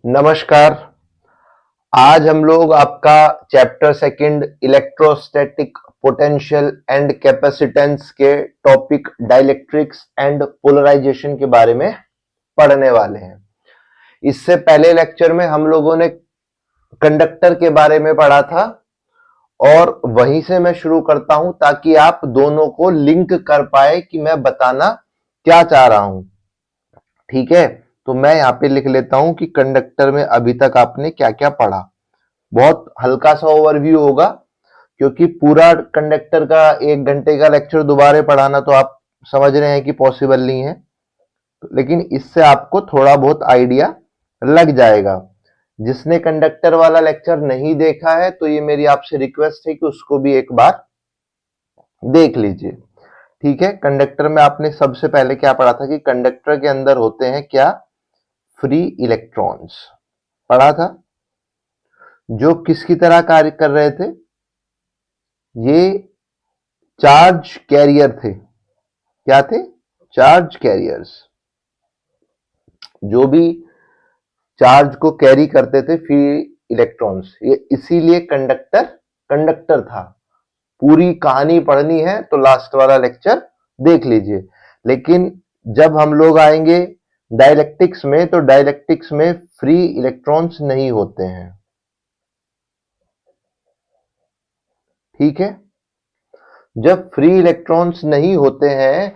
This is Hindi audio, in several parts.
नमस्कार। आज हम लोग आपका chapter second electrostatic potential and capacitance के टॉपिक डाइलेक्ट्रिक्स एंड पोलराइजेशन के बारे में पढ़ने वाले हैं। इससे पहले लेक्चर में हम लोगों ने कंडक्टर के बारे में पढ़ा था और वहीं से मैं शुरू करता हूं ताकि आप दोनों को लिंक कर पाए कि मैं बताना क्या चाह रहा हूं। ठीक है, तो मैं यहां पे लिख लेता हूं कि कंडक्टर में अभी तक आपने क्या क्या पढ़ा। बहुत हल्का सा ओवरव्यू होगा क्योंकि पूरा कंडक्टर का 1 घंटे का लेक्चर दोबारा पढ़ाना तो आप समझ रहे हैं कि पॉसिबल नहीं है, लेकिन इससे आपको थोड़ा बहुत आइडिया लग जाएगा। जिसने कंडक्टर वाला लेक्चर नहीं देखा है तो ये मेरी आपसे रिक्वेस्ट है कि उसको भी एक बार देख लीजिए। ठीक है, कंडक्टर में आपने सबसे पहले क्या पढ़ा था कि कंडक्टर के अंदर होते हैं क्या, फ्री इलेक्ट्रॉन्स पढ़ा था, जो किसकी तरह कार्य कर रहे थे, ये चार्ज कैरियर थे। क्या थे? चार्ज कैरियर्स, जो भी चार्ज को कैरी करते थे फ्री इलेक्ट्रॉन्स। ये इसीलिए कंडक्टर कंडक्टर था। पूरी कहानी पढ़नी है तो लास्ट वाला लेक्चर देख लीजिए। लेकिन जब हम लोग आएंगे डाइलेक्ट्रिक्स में तो डाइलेक्ट्रिक्स में फ्री इलेक्ट्रॉन्स नहीं होते हैं। ठीक है, जब फ्री इलेक्ट्रॉन्स नहीं होते हैं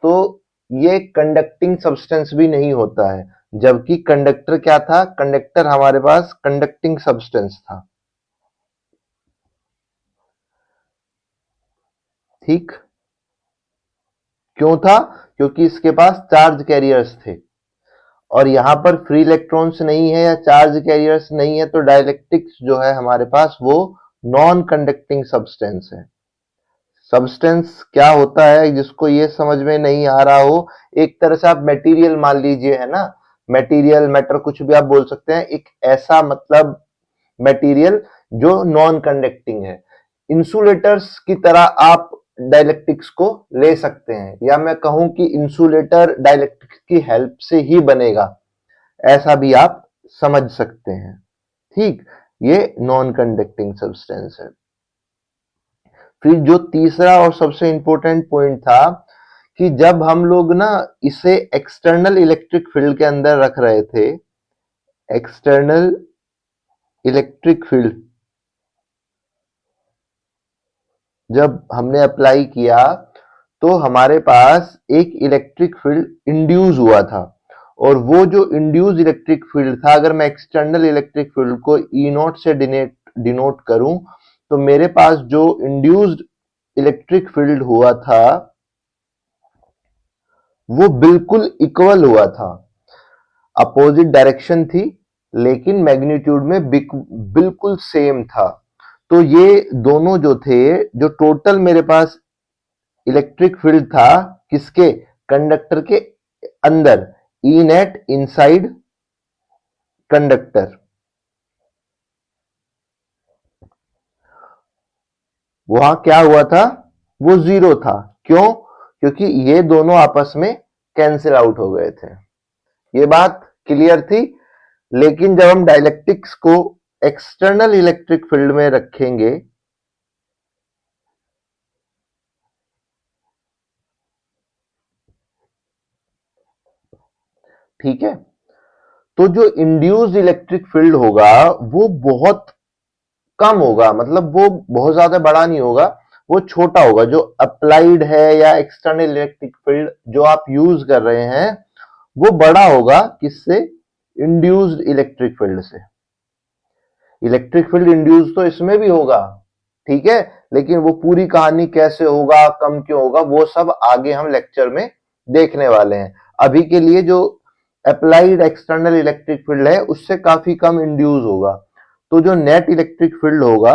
तो ये कंडक्टिंग सब्सटेंस भी नहीं होता है, जबकि कंडक्टर क्या था, कंडक्टर हमारे पास कंडक्टिंग सब्सटेंस था। ठीक, क्यों था? क्योंकि इसके पास चार्ज कैरियर्स थे और यहां पर फ्री इलेक्ट्रॉन्स नहीं है या चार्ज कैरियर्स नहीं है, तो डाइलेक्ट्रिक्स जो है हमारे पास वो नॉन कंडक्टिंग सब्सटेंस है। सब्सटेंस क्या होता है जिसको ये समझ में नहीं आ रहा हो, एक तरह से आप मटेरियल मान लीजिए, है ना। मटेरियल, मैटर, कुछ भी आप बोल सकते हैं। एक ऐसा मतलब मटेरियल जो नॉन कंडक्टिंग है। इंसुलेटर्स की तरह आप डाइलेक्ट्रिक्स को ले सकते हैं, या मैं कहूं कि इंसुलेटर डाइलेक्ट्रिक्स की हेल्प से ही बनेगा, ऐसा भी आप समझ सकते हैं। ठीक, ये नॉन कंडक्टिंग सब्सटेंस है। फिर जो तीसरा और सबसे इंपॉर्टेंट पॉइंट था कि जब हम लोग ना इसे एक्सटर्नल इलेक्ट्रिक फील्ड के अंदर रख रहे थे, एक्सटर्नल इलेक्ट्रिक फील्ड जब हमने अप्लाई किया तो हमारे पास एक इलेक्ट्रिक फील्ड इंड्यूस हुआ था। और वो जो इंड्यूस इलेक्ट्रिक फील्ड था, अगर मैं एक्सटर्नल इलेक्ट्रिक फील्ड को ई नॉट से डिनोट करूं तो मेरे पास जो इंड्यूस्ड इलेक्ट्रिक फील्ड हुआ था वो बिल्कुल इक्वल हुआ था। अपोजिट डायरेक्शन थी लेकिन मैग्नीट्यूड में बिल्कुल सेम था। तो ये दोनों जो थे, जो टोटल मेरे पास इलेक्ट्रिक फील्ड था किसके, कंडक्टर के अंदर, ई नेट इनसाइड कंडक्टर, वहां क्या हुआ था, वो जीरो था। क्यों? क्योंकि ये दोनों आपस में कैंसिल आउट हो गए थे। ये बात क्लियर थी। लेकिन जब हम डाइलेक्ट्रिक्स को एक्सटर्नल इलेक्ट्रिक फील्ड में रखेंगे, ठीक है, तो जो इंड्यूस्ड इलेक्ट्रिक फील्ड होगा वो बहुत कम होगा, मतलब वो बहुत ज्यादा बड़ा नहीं होगा, वो छोटा होगा। जो अप्लाइड है या एक्सटर्नल इलेक्ट्रिक फील्ड जो आप यूज कर रहे हैं वो बड़ा होगा किससे, इंड्यूस्ड इलेक्ट्रिक फील्ड से। इलेक्ट्रिक फील्ड इंड्यूस तो इसमें भी होगा, ठीक है, लेकिन वो पूरी कहानी कैसे होगा, कम क्यों होगा, वो सब आगे हम लेक्चर में देखने वाले हैं। अभी के लिए जो अप्लाइड एक्सटर्नल इलेक्ट्रिक फील्ड है उससे काफी कम इंड्यूस होगा। तो जो नेट इलेक्ट्रिक फील्ड होगा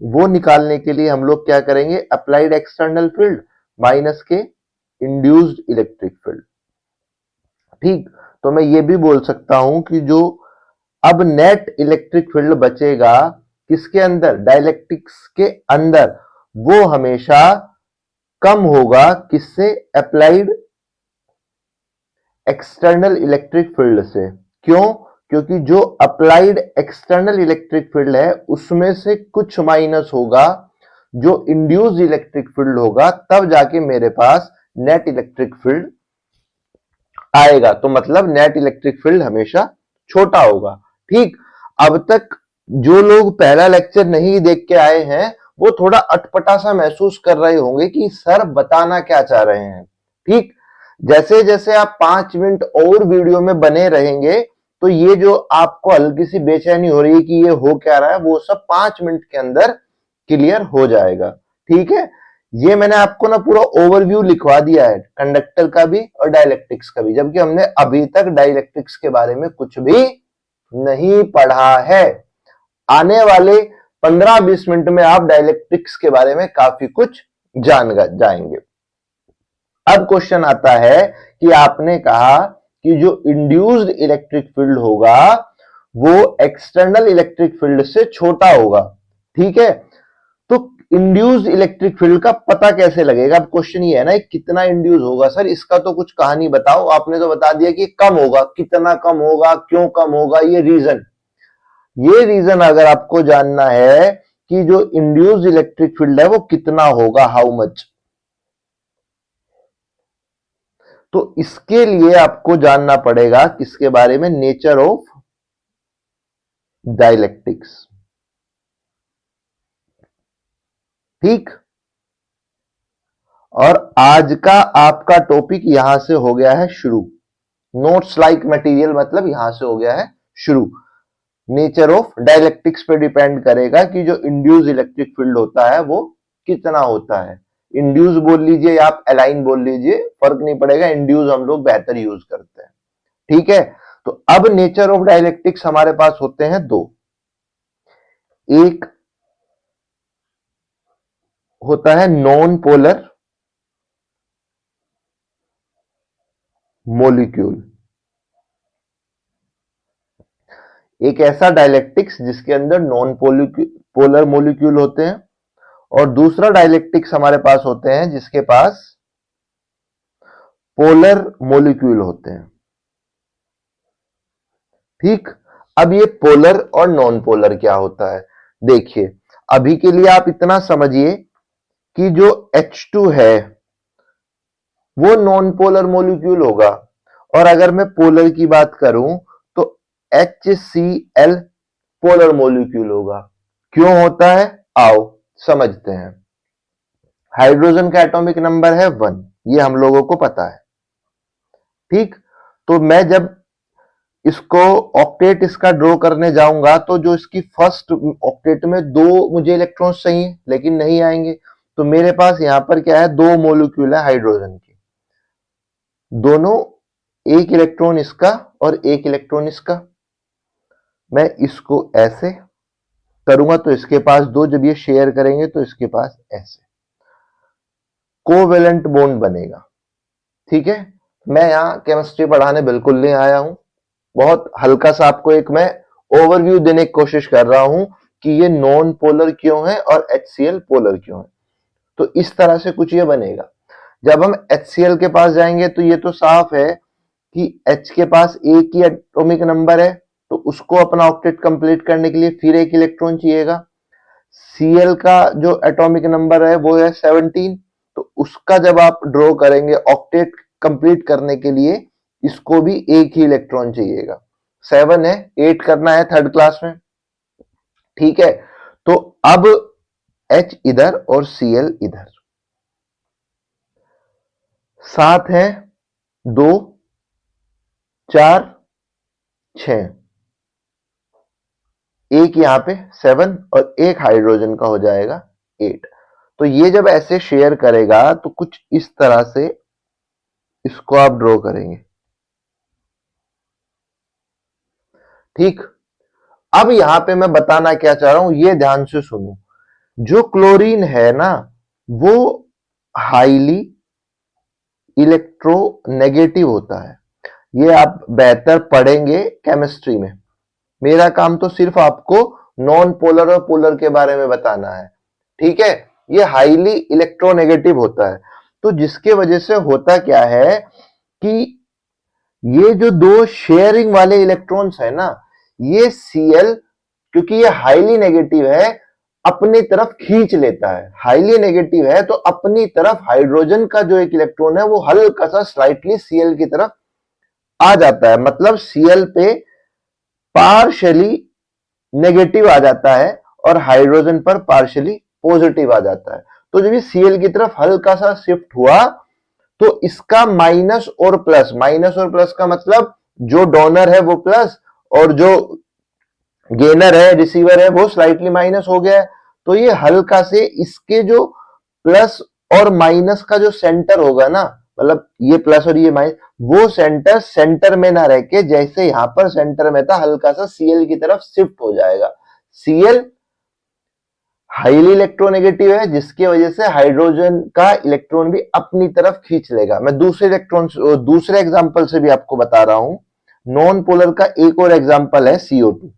वो निकालने के लिए हम लोग क्या करेंगे, अप्लाइड एक्सटर्नल फील्ड माइनस के इंड्यूस्ड इलेक्ट्रिक फील्ड। ठीक, तो मैं ये भी बोल सकता हूं कि जो अब नेट इलेक्ट्रिक फील्ड बचेगा किसके अंदर, डाइलेक्ट्रिक्स के अंदर, वो हमेशा कम होगा किससे, अप्लाइड एक्सटर्नल इलेक्ट्रिक फील्ड से। क्यों? क्योंकि जो अप्लाइड एक्सटर्नल इलेक्ट्रिक फील्ड है उसमें से कुछ माइनस होगा जो इंड्यूस्ड इलेक्ट्रिक फील्ड होगा, तब जाके मेरे पास नेट इलेक्ट्रिक फील्ड आएगा। तो मतलब नेट इलेक्ट्रिक फील्ड हमेशा छोटा होगा। ठीक, अब तक जो लोग पहला लेक्चर नहीं देख के आए हैं वो थोड़ा अटपटा सा महसूस कर रहे होंगे कि सर बताना क्या चाह रहे हैं। ठीक, जैसे जैसे आप 5 मिनट और वीडियो में बने रहेंगे तो ये जो आपको हल्की सी बेचैनी हो रही है कि ये हो क्या रहा है, वो सब 5 मिनट के अंदर क्लियर हो जाएगा। ठीक है, ये मैंने आपको ना पूरा ओवरव्यू लिखवा दिया है कंडक्टर का भी और डाइलेक्ट्रिक्स का भी, जबकि हमने अभी तक डाइलेक्ट्रिक्स के बारे में कुछ भी नहीं पढ़ा है। आने वाले 15-20 मिनट में आप डाइलेक्ट्रिक्स के बारे में काफी कुछ जान जाएंगे। अब क्वेश्चन आता है कि आपने कहा कि जो इंड्यूस्ड इलेक्ट्रिक फील्ड होगा वो एक्सटर्नल इलेक्ट्रिक फील्ड से छोटा होगा। ठीक है, तो इंड्यूस्ड इलेक्ट्रिक फील्ड का पता कैसे लगेगा? अब क्वेश्चन ये है ना, कितना इंड्यूस होगा सर, इसका तो कुछ कहानी बताओ। आपने तो बता दिया कि कम होगा, कितना कम होगा, क्यों कम होगा, ये रीजन अगर आपको जानना है कि जो इंड्यूस्ड इलेक्ट्रिक फील्ड है वो कितना होगा, हाउ मच, तो इसके लिए आपको जानना पड़ेगा किसके बारे में? Nature of dielectrics. ठीक, और आज का आपका टॉपिक यहां से हो गया है शुरू। नोट्स लाइक मटेरियल मतलब यहां से हो गया है शुरू। नेचर ऑफ डाइलेक्ट्रिक्स पे डिपेंड करेगा कि जो इंड्यूस इलेक्ट्रिक फील्ड होता है वो कितना होता है। इंड्यूस बोल लीजिए या आप अलाइन बोल लीजिए, फर्क नहीं पड़ेगा, इंड्यूस हम लोग बेहतर यूज करते हैं। ठीक है, तो अब नेचर ऑफ डाइलेक्ट्रिक्स हमारे पास होते हैं दो। एक होता है नॉन पोलर मोलिक्यूल, एक ऐसा डाइलेक्ट्रिक्स जिसके अंदर नॉन पोलर मोलिक्यूल होते हैं, और दूसरा डाइलेक्ट्रिक्स हमारे पास होते हैं जिसके पास पोलर मोलिक्यूल होते हैं। ठीक, अब ये पोलर और नॉन पोलर क्या होता है? देखिए, अभी के लिए आप इतना समझिए कि जो H2 है वो नॉन पोलर मोलिक्यूल होगा, और अगर मैं पोलर की बात करूं तो HCl पोलर मोलिक्यूल होगा। क्यों होता है, आओ समझते हैं। हाइड्रोजन का एटॉमिक नंबर है 1, ये हम लोगों को पता है। ठीक, तो मैं जब इसको ऑक्टेट इसका ड्रॉ करने जाऊंगा तो जो इसकी फर्स्ट ऑक्टेट में 2 मुझे इलेक्ट्रॉन्स चाहिए लेकिन नहीं आएंगे, तो मेरे पास यहां पर क्या है, 2 मोलिक्यूल है हाइड्रोजन के, दोनों एक इलेक्ट्रॉन इसका और एक इलेक्ट्रॉन इसका। मैं इसको ऐसे करूंगा तो इसके पास 2, जब ये शेयर करेंगे तो इसके पास ऐसे कोवेलेंट बॉन्ड बनेगा। ठीक है, मैं यहां केमिस्ट्री पढ़ाने बिल्कुल नहीं आया हूं, बहुत हल्का सा आपको एक मैं ओवरव्यू देने की कोशिश कर रहा हूं कि ये नॉन पोलर क्यों है और HCl पोलर क्यों है। तो इस तरह से कुछ ये बनेगा। जब हम HCl के पास जाएंगे तो ये तो साफ है कि H के पास एक ही एटॉमिक नंबर है, तो उसको अपना ऑक्टेट कंप्लीट करने के लिए फिर एक इलेक्ट्रॉन चाहिएगा। Cl का जो एटॉमिक नंबर है वो है 17, तो उसका जब आप ड्रॉ करेंगे ऑक्टेट कंप्लीट करने के लिए इसको भी एक ही इलेक्ट्रॉन चाहिएगा। 7 है, 8 करना है थर्ड क्लास में। ठीक है, तो अब H इधर और Cl इधर, 7 है, 2, 4, 6, एक यहां पे 7 और एक हाइड्रोजन का हो जाएगा 8। तो ये जब ऐसे शेयर करेगा तो कुछ इस तरह से इसको आप ड्रॉ करेंगे। ठीक, अब यहां पे मैं बताना क्या चाह रहा हूं, ये ध्यान से सुनो। जो क्लोरीन है ना वो हाईली इलेक्ट्रोनेगेटिव होता है, ये आप बेहतर पढ़ेंगे केमिस्ट्री में। मेरा काम तो सिर्फ आपको नॉन पोलर और पोलर के बारे में बताना है। ठीक है, ये हाईली इलेक्ट्रोनेगेटिव होता है, तो जिसके वजह से होता क्या है कि ये जो दो शेयरिंग वाले इलेक्ट्रॉन्स है ना, ये Cl क्योंकि ये हाईली नेगेटिव है अपनी तरफ खींच लेता है। हाईली नेगेटिव है तो अपनी तरफ हाइड्रोजन का जो एक इलेक्ट्रॉन है वो हल्का सा स्लाइटली Cl की तरफ आ जाता है, मतलब Cl पे पार्शियली नेगेटिव आ जाता है और हाइड्रोजन पर पार्शियली पॉजिटिव आ जाता है। तो जब ये Cl की तरफ हल्का सा शिफ्ट हुआ तो इसका माइनस और प्लस का मतलब जो डोनर है वो प्लस और जो गेनर है रिसीवर है वो स्लाइटली माइनस हो गया है। तो ये हल्का से इसके जो प्लस और माइनस का जो सेंटर होगा ना, मतलब ये प्लस और ये माइनस, वो सेंटर में ना रह के जैसे यहां पर सेंटर में था हल्का सा Cl की तरफ शिफ्ट हो जाएगा। Cl हाईली इलेक्ट्रोनेगेटिव है जिसकी वजह से हाइड्रोजन का इलेक्ट्रॉन भी अपनी तरफ खींच लेगा। मैं दूसरे एग्जांपल से भी आपको बता रहा हूं। नॉन पोलर का एक और एग्जांपल है CO2।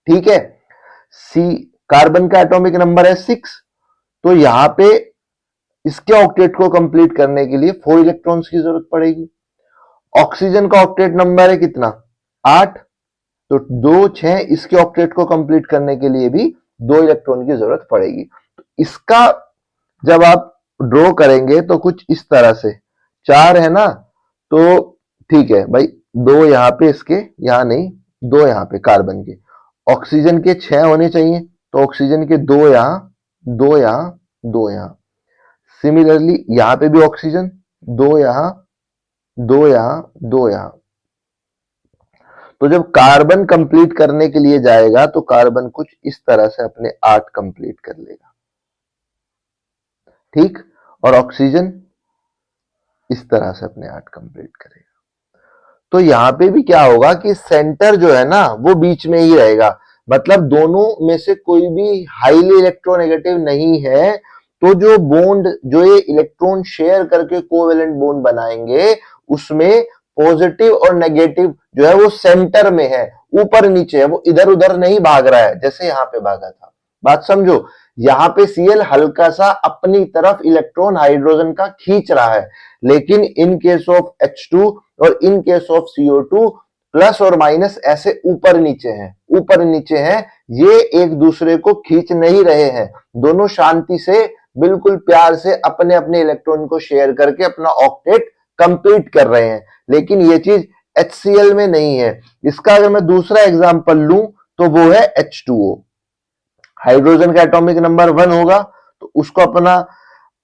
ठीक है, सी कार्बन का एटॉमिक नंबर है 6, तो यहां पे इसके ऑक्टेट को कंप्लीट करने के लिए 4 इलेक्ट्रॉन्स की जरूरत पड़ेगी। ऑक्सीजन का ऑक्टेट नंबर है कितना, 8, तो 2 6 इसके ऑक्टेट को कंप्लीट करने के लिए भी 2 इलेक्ट्रॉन की जरूरत पड़ेगी। तो इसका जब आप ड्रॉ करेंगे तो कुछ इस तरह से 4 है ना, तो ठीक है भाई, 2 यहां पे इसके, यहां नहीं, 2 यहां पे कार्बन के। ऑक्सीजन के 6 होने चाहिए, तो ऑक्सीजन के 2 यहां, 2 यहां, 2 यहां। सिमिलरली यहां पे भी ऑक्सीजन 2 यहां, 2 यहां, 2 यहां। तो जब कार्बन कंप्लीट करने के लिए जाएगा तो कार्बन कुछ इस तरह से अपने 8 कंप्लीट कर लेगा, ठीक, और ऑक्सीजन इस तरह से अपने 8 कंप्लीट करेगा। तो यहां पे भी क्या होगा कि सेंटर जो है ना वो बीच में ही रहेगा, मतलब दोनों में से कोई भी हाईली इलेक्ट्रोनेगेटिव नहीं है। तो जो बॉन्ड, जो ये इलेक्ट्रॉन शेयर करके कोवेलेंट बॉन्ड बनाएंगे, उसमें पॉजिटिव और नेगेटिव जो है वो सेंटर में है, ऊपर नीचे है, वो इधर उधर नहीं भाग रहा है जैसे यहां पे भागा था। बात समझो, यहां पे Cl हल्का सा अपनी तरफ इलेक्ट्रॉन हाइड्रोजन का खींच रहा है, लेकिन इन केस ऑफ H2 और in case of CO2 plus और माइनस ऐसे ऊपर नीचे हैं, ऊपर नीचे हैं, ये एक दूसरे को खींच नहीं रहे हैं। दोनों शांति से बिल्कुल प्यार से अपने अपने इलेक्ट्रॉन को शेयर करके अपना ऑक्टेट कंप्लीट कर रहे हैं, लेकिन ये चीज HCl में नहीं है। इसका अगर मैं दूसरा एग्जांपल लूं तो वो है H2O। हाइड्रोजन का एटॉमिक नंबर 1 होगा, तो उसको अपना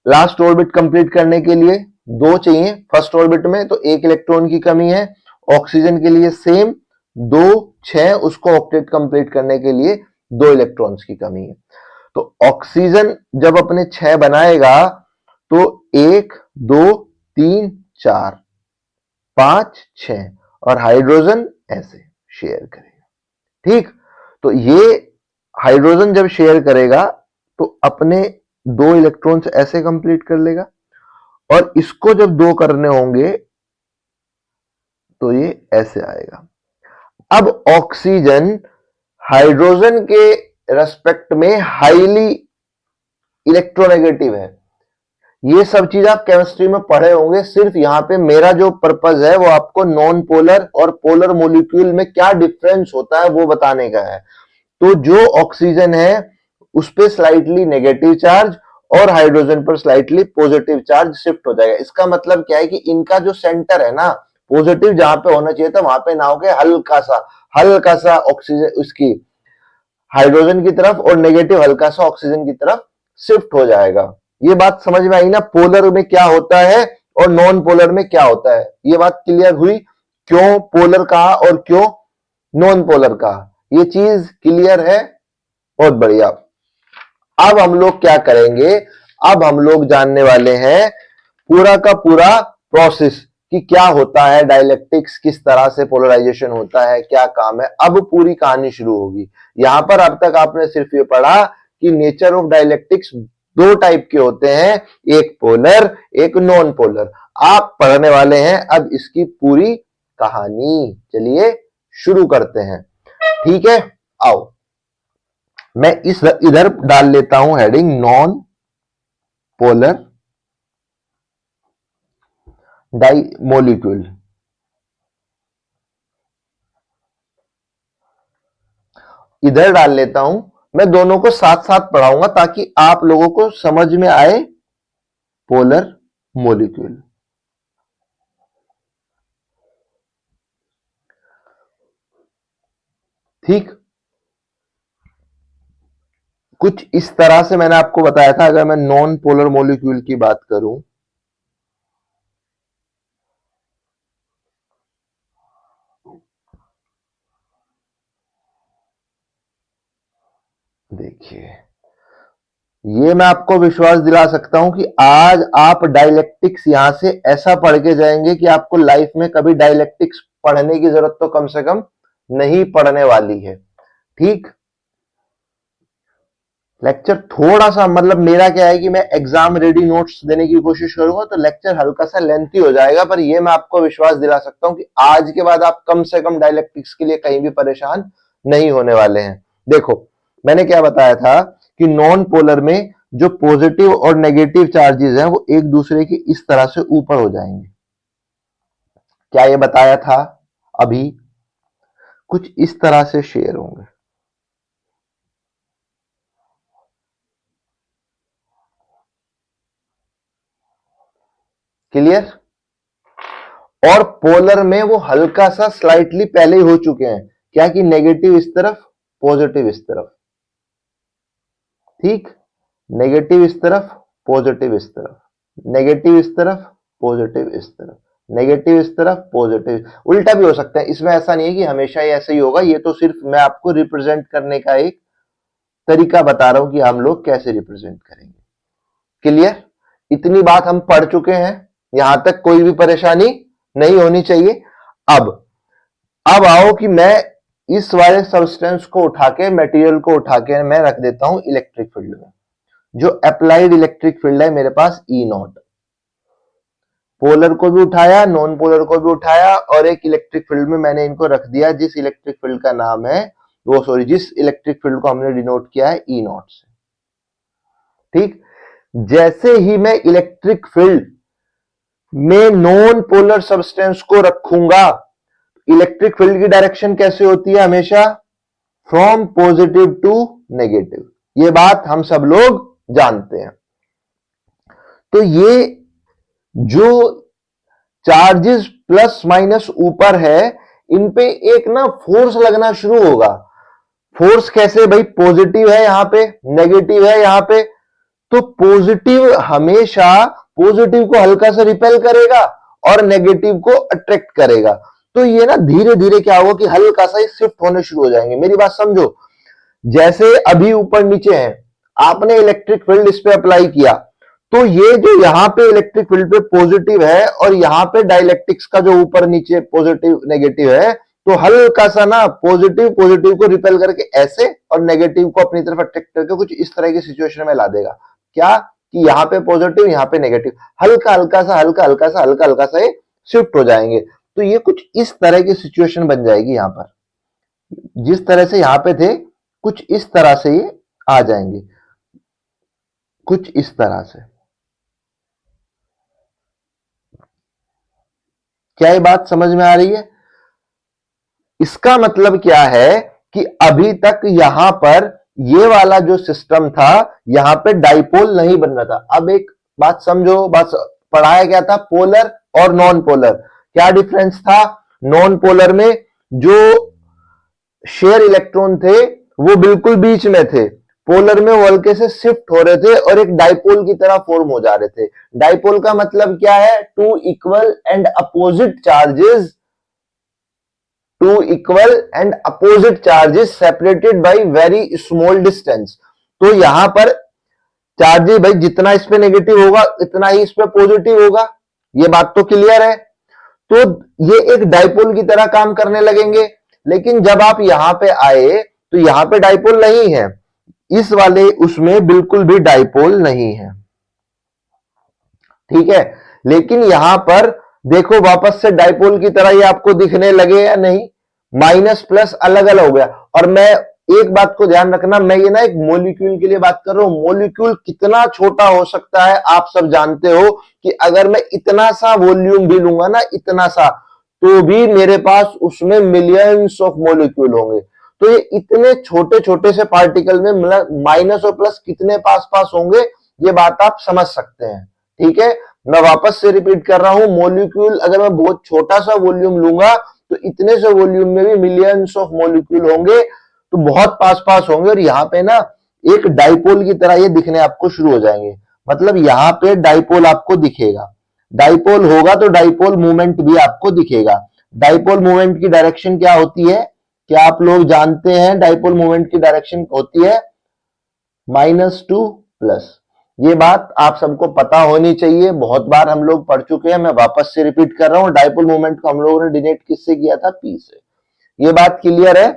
लास्ट ऑर्बिट कंप्लीट करने के लिए 2 चाहिए फर्स्ट ऑर्बिट में, तो 1 इलेक्ट्रॉन की कमी है। ऑक्सीजन के लिए सेम 2 6, उसको ऑक्टेट कंप्लीट करने के लिए 2 इलेक्ट्रॉन्स की कमी है। तो ऑक्सीजन जब अपने 6 बनाएगा तो 1 2 3 4 5 6, और हाइड्रोजन ऐसे शेयर करेगा, ठीक। तो ये हाइड्रोजन जब शेयर करेगा तो अपने 2 इलेक्ट्रॉन्स ऐसे कंप्लीट कर लेगा, और इसको जब 2 करने होंगे तो ये ऐसे आएगा। अब ऑक्सीजन हाइड्रोजन के रेस्पेक्ट में हाईली इलेक्ट्रोनेगेटिव है। ये सब चीज आप केमिस्ट्री में पढ़े होंगे, सिर्फ यहां पे मेरा जो पर्पस है वो आपको नॉन पोलर और पोलर मॉलिक्यूल में क्या डिफरेंस होता है वो बताने का है। तो जो ऑक्सीजन है उस पे स्लाइटली नेगेटिव चार्ज और हाइड्रोजन पर स्लाइटली पॉजिटिव चार्ज शिफ्ट हो जाएगा। इसका मतलब क्या है कि इनका जो सेंटर है ना, पॉजिटिव जहां पे होना चाहिए था वहां पे ना होके हल्का सा ऑक्सीजन उसकी हाइड्रोजन की तरफ और नेगेटिव हल्का सा ऑक्सीजन की तरफ शिफ्ट हो जाएगा। ये बात समझ में आई ना, पोलर में क्या होता है और नॉन पोलर में क्या होता है, ये बात क्लियर हुई। क्यों पोलर कहा और क्यों नॉन पोलर कहा, ये चीज क्लियर है, बहुत बढ़िया। अब हम लोग क्या करेंगे, अब हम लोग जानने वाले हैं पूरा का पूरा प्रोसेस कि क्या होता है डाइलेक्ट्रिक्स, किस तरह से पोलराइजेशन होता है, क्या काम है। अब पूरी कहानी शुरू होगी। यहां पर अब तक आपने सिर्फ ये पढ़ा कि नेचर ऑफ डाइलेक्ट्रिक्स 2 टाइप के होते हैं, एक पोलर एक नॉन पोलर। आप पढ़ने वाले हैं अब इसकी पूरी कहानी। चलिए शुरू करते हैं, ठीक है। आओ मैं इस इधर डाल लेता हूं heading non polar dye molecule. इधर डाल लेता हूं। मैं दोनों को साथ साथ पढ़ाऊंगा ताकि आप लोगों को समझ में आए पोलर मॉलिक्यूल। ठीक, कुछ इस तरह से मैंने आपको बताया था। अगर मैं नॉन पोलर मॉलिक्यूल की बात करूं, देखिए, ये मैं आपको विश्वास दिला सकता हूं कि आज आप डाइलेक्ट्रिक्स यहां से ऐसा पढ़ के जाएंगे कि आपको लाइफ में कभी डाइलेक्ट्रिक्स पढ़ने की जरूरत तो कम से कम नहीं पड़ने वाली है। ठीक, लेक्चर थोड़ा सा, मतलब मेरा क्या है कि मैं एग्जाम रेडी नोट्स देने की कोशिश करूंगा तो लेक्चर हल्का सा लेंथी हो जाएगा, पर ये मैं आपको विश्वास दिला सकता हूं कि आज के बाद आप कम से कम डाइलेक्ट्रिक्स के लिए कहीं भी परेशान नहीं होने वाले हैं। देखो, मैंने क्या बताया था कि नॉन पोलर में जो पॉजिटिव और नेगेटिव चार्जेस हैं वो एक दूसरे के इस तरह से ऊपर हो जाएंगे। क्या ये बताया था? अभी कुछ इस तरह से शेयर होंगे। क्लियर? और पोलर में वो हल्का सा स्लाइटली पहले ही हो चुके हैं। क्या कि नेगेटिव इस तरफ, पॉजिटिव इस तरफ। ठीक, नेगेटिव इस तरफ, पॉजिटिव इस तरफ, नेगेटिव इस तरफ, पॉजिटिव इस तरफ, नेगेटिव इस तरफ, पॉजिटिव। उल्टा भी हो सकता है, इसमें ऐसा नहीं है कि हमेशा ही ऐसे ही होगा। ये तो सिर्फ मैं आपको रिप्रेजेंट करने का एक तरीका बता रहा हूं कि हम लोग कैसे रिप्रेजेंट करेंगे। क्लियर? इतनी बात हम पढ़ चुके हैं, यहां तक कोई भी परेशानी नहीं होनी चाहिए। अब आओ कि मैं इस वाले सब्सटेंस को उठा के, मटेरियल को उठा के मैं रख देता हूं इलेक्ट्रिक फील्ड में। जो अप्लाइड इलेक्ट्रिक फील्ड है मेरे पास ई नॉट। पोलर को भी उठाया, नॉन पोलर को भी उठाया, और एक इलेक्ट्रिक फील्ड में मैंने इनको रख दिया जिस इलेक्ट्रिक फील्ड का नाम है जिस इलेक्ट्रिक फील्ड को हमने डिनोट किया है ई नॉट से। ठीक, जैसे ही मैं इलेक्ट्रिक फील्ड में नॉन पोलर सब्सटेंस को रखूंगा, इलेक्ट्रिक फील्ड की डायरेक्शन कैसे होती है? हमेशा फ्रॉम पॉजिटिव टू नेगेटिव। ये बात हम सब लोग जानते हैं। तो ये जो चार्जेस प्लस माइनस ऊपर है, इन पे एक ना फोर्स लगना शुरू होगा। फोर्स कैसे भाई? पॉजिटिव है यहां पे, नेगेटिव है यहां पे, तो पॉजिटिव हमेशा पॉजिटिव को हल्का सा रिपेल करेगा और नेगेटिव को अट्रैक्ट करेगा। तो ये ना धीरे धीरे क्या होगा कि हल्का सा शिफ्ट होने शुरू हो जाएंगे। मेरी बात समझो, जैसे अभी ऊपर नीचे है, आपने इलेक्ट्रिक फील्ड इस पे अप्लाई किया, तो ये जो यहां पे इलेक्ट्रिक फील्ड पे पॉजिटिव है और यहां पे डाइलेक्ट्रिक्स का जो ऊपर नीचे पॉजिटिव नेगेटिव है, तो हल्का सा ना पॉजिटिव पॉजिटिव को रिपेल करके ऐसे और नेगेटिव को अपनी तरफ अट्रैक्ट करके कुछ इस तरह की सिचुएशन में ला देगा। क्या कि यहां पे पॉजिटिव, यहां पे नेगेटिव, हल्का हल्का सा हल्का हल्का सा ये शिफ्ट हो जाएंगे। तो ये कुछ इस तरह की सिचुएशन बन जाएगी। यहां पर जिस तरह से यहां पे थे, कुछ इस तरह से ये आ जाएंगे, कुछ इस तरह से। क्या ये बात समझ में आ रही है? इसका मतलब क्या है कि अभी तक यहां पर ये वाला जो सिस्टम था, यहां पे डाइपोल नहीं बन रहा था। अब एक बात समझो, बात पढ़ाया गया था पोलर और नॉन पोलर। क्या डिफरेंस था? नॉन पोलर में जो शेयर इलेक्ट्रॉन थे वो बिल्कुल बीच में थे, पोलर में वो हल्के से शिफ्ट हो रहे थे और एक डाइपोल की तरह फॉर्म हो जा रहे थे। डाइपोल का मतलब क्या है? Two equal and opposite charges, two equal and opposite charges separated by very small distance. तो यहां पर चार्जेस भाई जितना इस पे नेगेटिव होगा इतना ही इस पे पॉजिटिव होगा। ये बात तो क्लियर है। तो ये एक डाइपोल की तरह काम करने लगेंगे। लेकिन जब आप यहां पे आए तो यहां पे डाइपोल नहीं है, इस वाले उसमें बिल्कुल भी डाइपोल नहीं है। ठीक है, लेकिन यहां पर देखो वापस से डाइपोल की तरह ये आपको दिखने लगे या नहीं? माइनस प्लस अलग अलग हो गया। और मैं एक बात को ध्यान रखना, मैं ये ना एक मॉलिक्यूल के लिए बात कर रहा हूं। मॉलिक्यूल कितना छोटा हो सकता है आप सब जानते हो कि अगर मैं इतना सा वॉल्यूम भी लूंगा ना, इतना सा, तो भी मेरे पास उसमें मिलियंस ऑफ मॉलिक्यूल होंगे। तो ये इतने छोटे छोटे से पार्टिकल में माइनस और प्लस कितने पास पास होंगे, ये बात आप समझ सकते हैं। ठीक है, मैं वापस से रिपीट कर रहा हूं, मॉलिक्यूल अगर मैं बहुत छोटा सा वॉल्यूम लूंगा तो इतने से वॉल्यूम में भी मिलियंस ऑफ मॉलिक्यूल होंगे, तो बहुत पास पास होंगे, और यहाँ पे ना एक डाइपोल की तरह ये दिखने आपको शुरू हो जाएंगे। मतलब यहाँ पे डाइपोल आपको दिखेगा, डाइपोल होगा तो डाइपोल मूवमेंट भी आपको दिखेगा। डाइपोल मूवमेंट की डायरेक्शन क्या होती है, क्या आप लोग जानते हैं? डाइपोल मूवमेंट की डायरेक्शन होती है -2 प्लस। ये बात आप सबको पता होनी चाहिए, बहुत बार हम लोग पढ़ चुके हैं, मैं वापस से रिपीट कर रहा हूं। डाइपोल मूवमेंट को हम लोगों ने डिनोट किससे किया था? पी से। ये बात क्लियर है?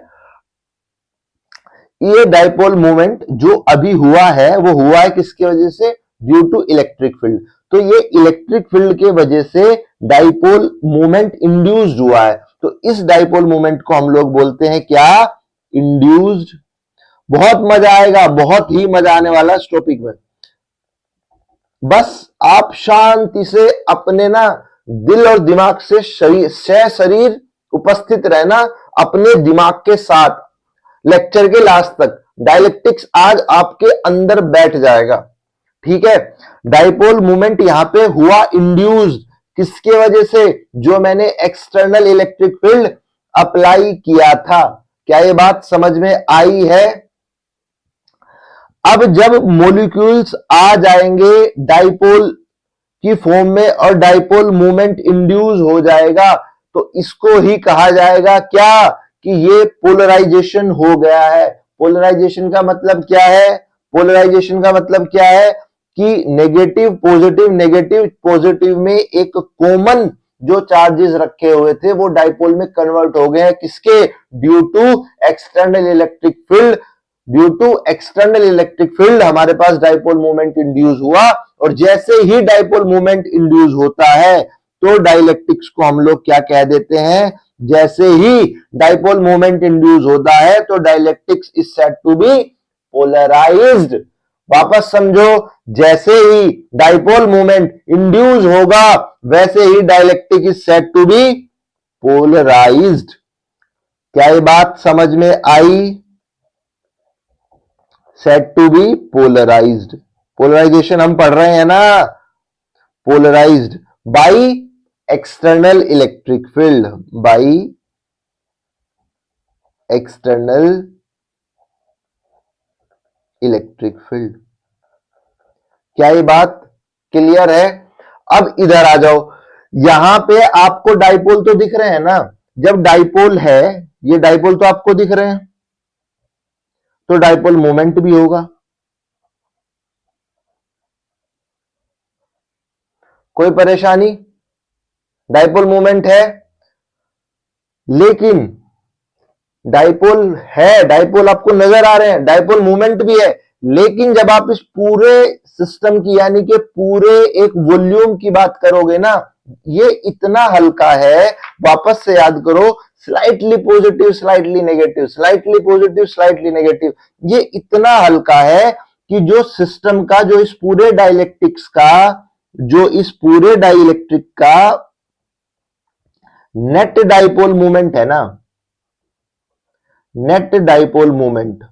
ये डाइपोल मूवमेंट जो अभी हुआ है वो हुआ है किसकी वजह से? Due to electric field. तो ये इलेक्ट्रिक फील्ड के वजह से डाइपोल मूवमेंट इंड्यूस्ड हुआ है। तो इस डाइपोल मूवमेंट को हम लोग बोलते हैं क्या? इंड्यूस्ड। बहुत मजा आएगा, बहुत ही मजा आने वाला इस टॉपिक में। बस आप शांति से अपने ना दिल और दिमाग से शरीर उपस्थित रहना अपने दिमाग के साथ। लेक्चर के लास्ट तक डाइलेक्ट्रिक्स आज आपके अंदर बैठ जाएगा। ठीक है, डाइपोल मूवमेंट यहां पे हुआ इंड्यूस्ड किसके वजह से? जो मैंने एक्सटर्नल इलेक्ट्रिक फील्ड अप्लाई किया था। क्या ये बात समझ में आई है? अब जब मॉलिक्यूल्स आ जाएंगे डाइपोल की फॉर्म में और डाइपोल मूवमेंट इंड्यूस हो जाएगा, तो इसको ही कहा जाएगा क्या? कि ये पोलराइजेशन हो गया है। पोलराइजेशन का मतलब क्या है? पोलराइजेशन का मतलब क्या है कि नेगेटिव पॉजिटिव, नेगेटिव पॉजिटिव में एक कॉमन जो चार्जेस रखे हुए थे वो डाइपोल में कन्वर्ट हो गए हैं। किसके? Due to external electric field. Due to external electric field हमारे पास डाइपोल मूवमेंट इंड्यूस हुआ, और जैसे ही डाइपोल मूवमेंट इंड्यूस होता है तो डाइलेक्ट्रिक्स को हम लोग क्या कह देते हैं? जैसे ही डाइपोल मूवमेंट इंड्यूस होता है तो dielectrics is said to be polarised. वापस समझो, जैसे ही डाइपोल मूवमेंट इंड्यूस होगा वैसे ही dielectric is said to be polarised. क्या ये बात समझ में आई? Said to be polarised. Polarisation हम पढ़ रहे हैं ना, polarised by external electric field, by external electric field. क्या ये बात क्लियर है? अब इधर आ जाओ, यहां पे आपको डाइपोल तो दिख रहे हैं ना। जब डाइपोल है, ये डाइपोल तो आपको दिख रहे हैं, तो डाइपोल मोमेंट भी होगा। कोई परेशानी? डाइपोल मोमेंट है, लेकिन डाइपोल है, डाइपोल आपको नजर आ रहे हैं, डाइपोल मोमेंट भी है, लेकिन जब आप इस पूरे सिस्टम की यानी कि पूरे एक वॉल्यूम की बात करोगे ना, ये इतना हल्का है। वापस से याद करो, slightly positive slightly negative, slightly positive slightly negative, ये इतना हल्का है कि जो सिस्टम का, जो इस पूरे डाइलेक्ट्रिक्स का, जो इस पूरे डाइलेक्ट्रिक का नेट डाइपोल मोमेंट है ना, नेट डाइपोल मोमेंट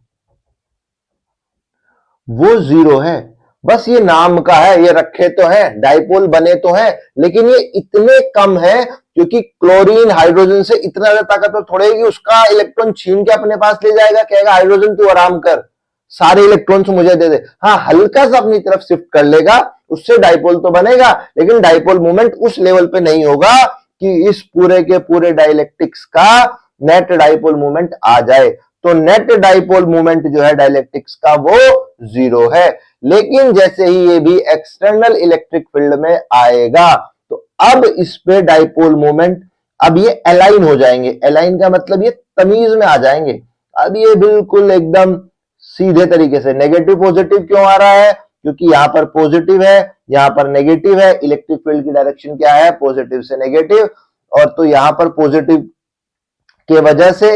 वो 0 है। बस ये नाम का है, ये रखे तो है, डाइपोल बने तो है, लेकिन ये इतने कम है क्योंकि क्लोरीन हाइड्रोजन से इतना ज्यादा ताकतवर थोड़े कि उसका इलेक्ट्रॉन छीन के अपने पास ले जाएगा, कहेगा हाइड्रोजन तू आराम कर, सारे इलेक्ट्रॉन्स मुझे दे दे। हाँ, हल्का सा अपनी तरफ शिफ्ट कर लेगा, उससे डाइपोल तो बनेगा, लेकिन डाइपोल मोमेंट उस लेवल पे नहीं होगा कि इस पूरे के पूरे डाइलेक्ट्रिक्स का नेट डाइपोल मोमेंट आ जाए। तो नेट डाइपोल मोमेंट जो है डाइलेक्ट्रिक्स का वो 0 है। लेकिन जैसे ही ये भी एक्सटर्नल इलेक्ट्रिक फील्ड में आएगा तो अब इस पे डाइपोल मोमेंट, अब ये अलाइन हो जाएंगे। अलाइन का मतलब ये तमीज में आ जाएंगे। अब ये बिल्कुल एकदम सीधे तरीके से, नेगेटिव पॉजिटिव क्यों आ रहा है? क्योंकि यहां पर पॉजिटिव है, यहां पर नेगेटिव है। इलेक्ट्रिक फील्ड की डायरेक्शन क्या है? पॉजिटिव से नेगेटिव। और तो यहां पर पॉजिटिव के वजह से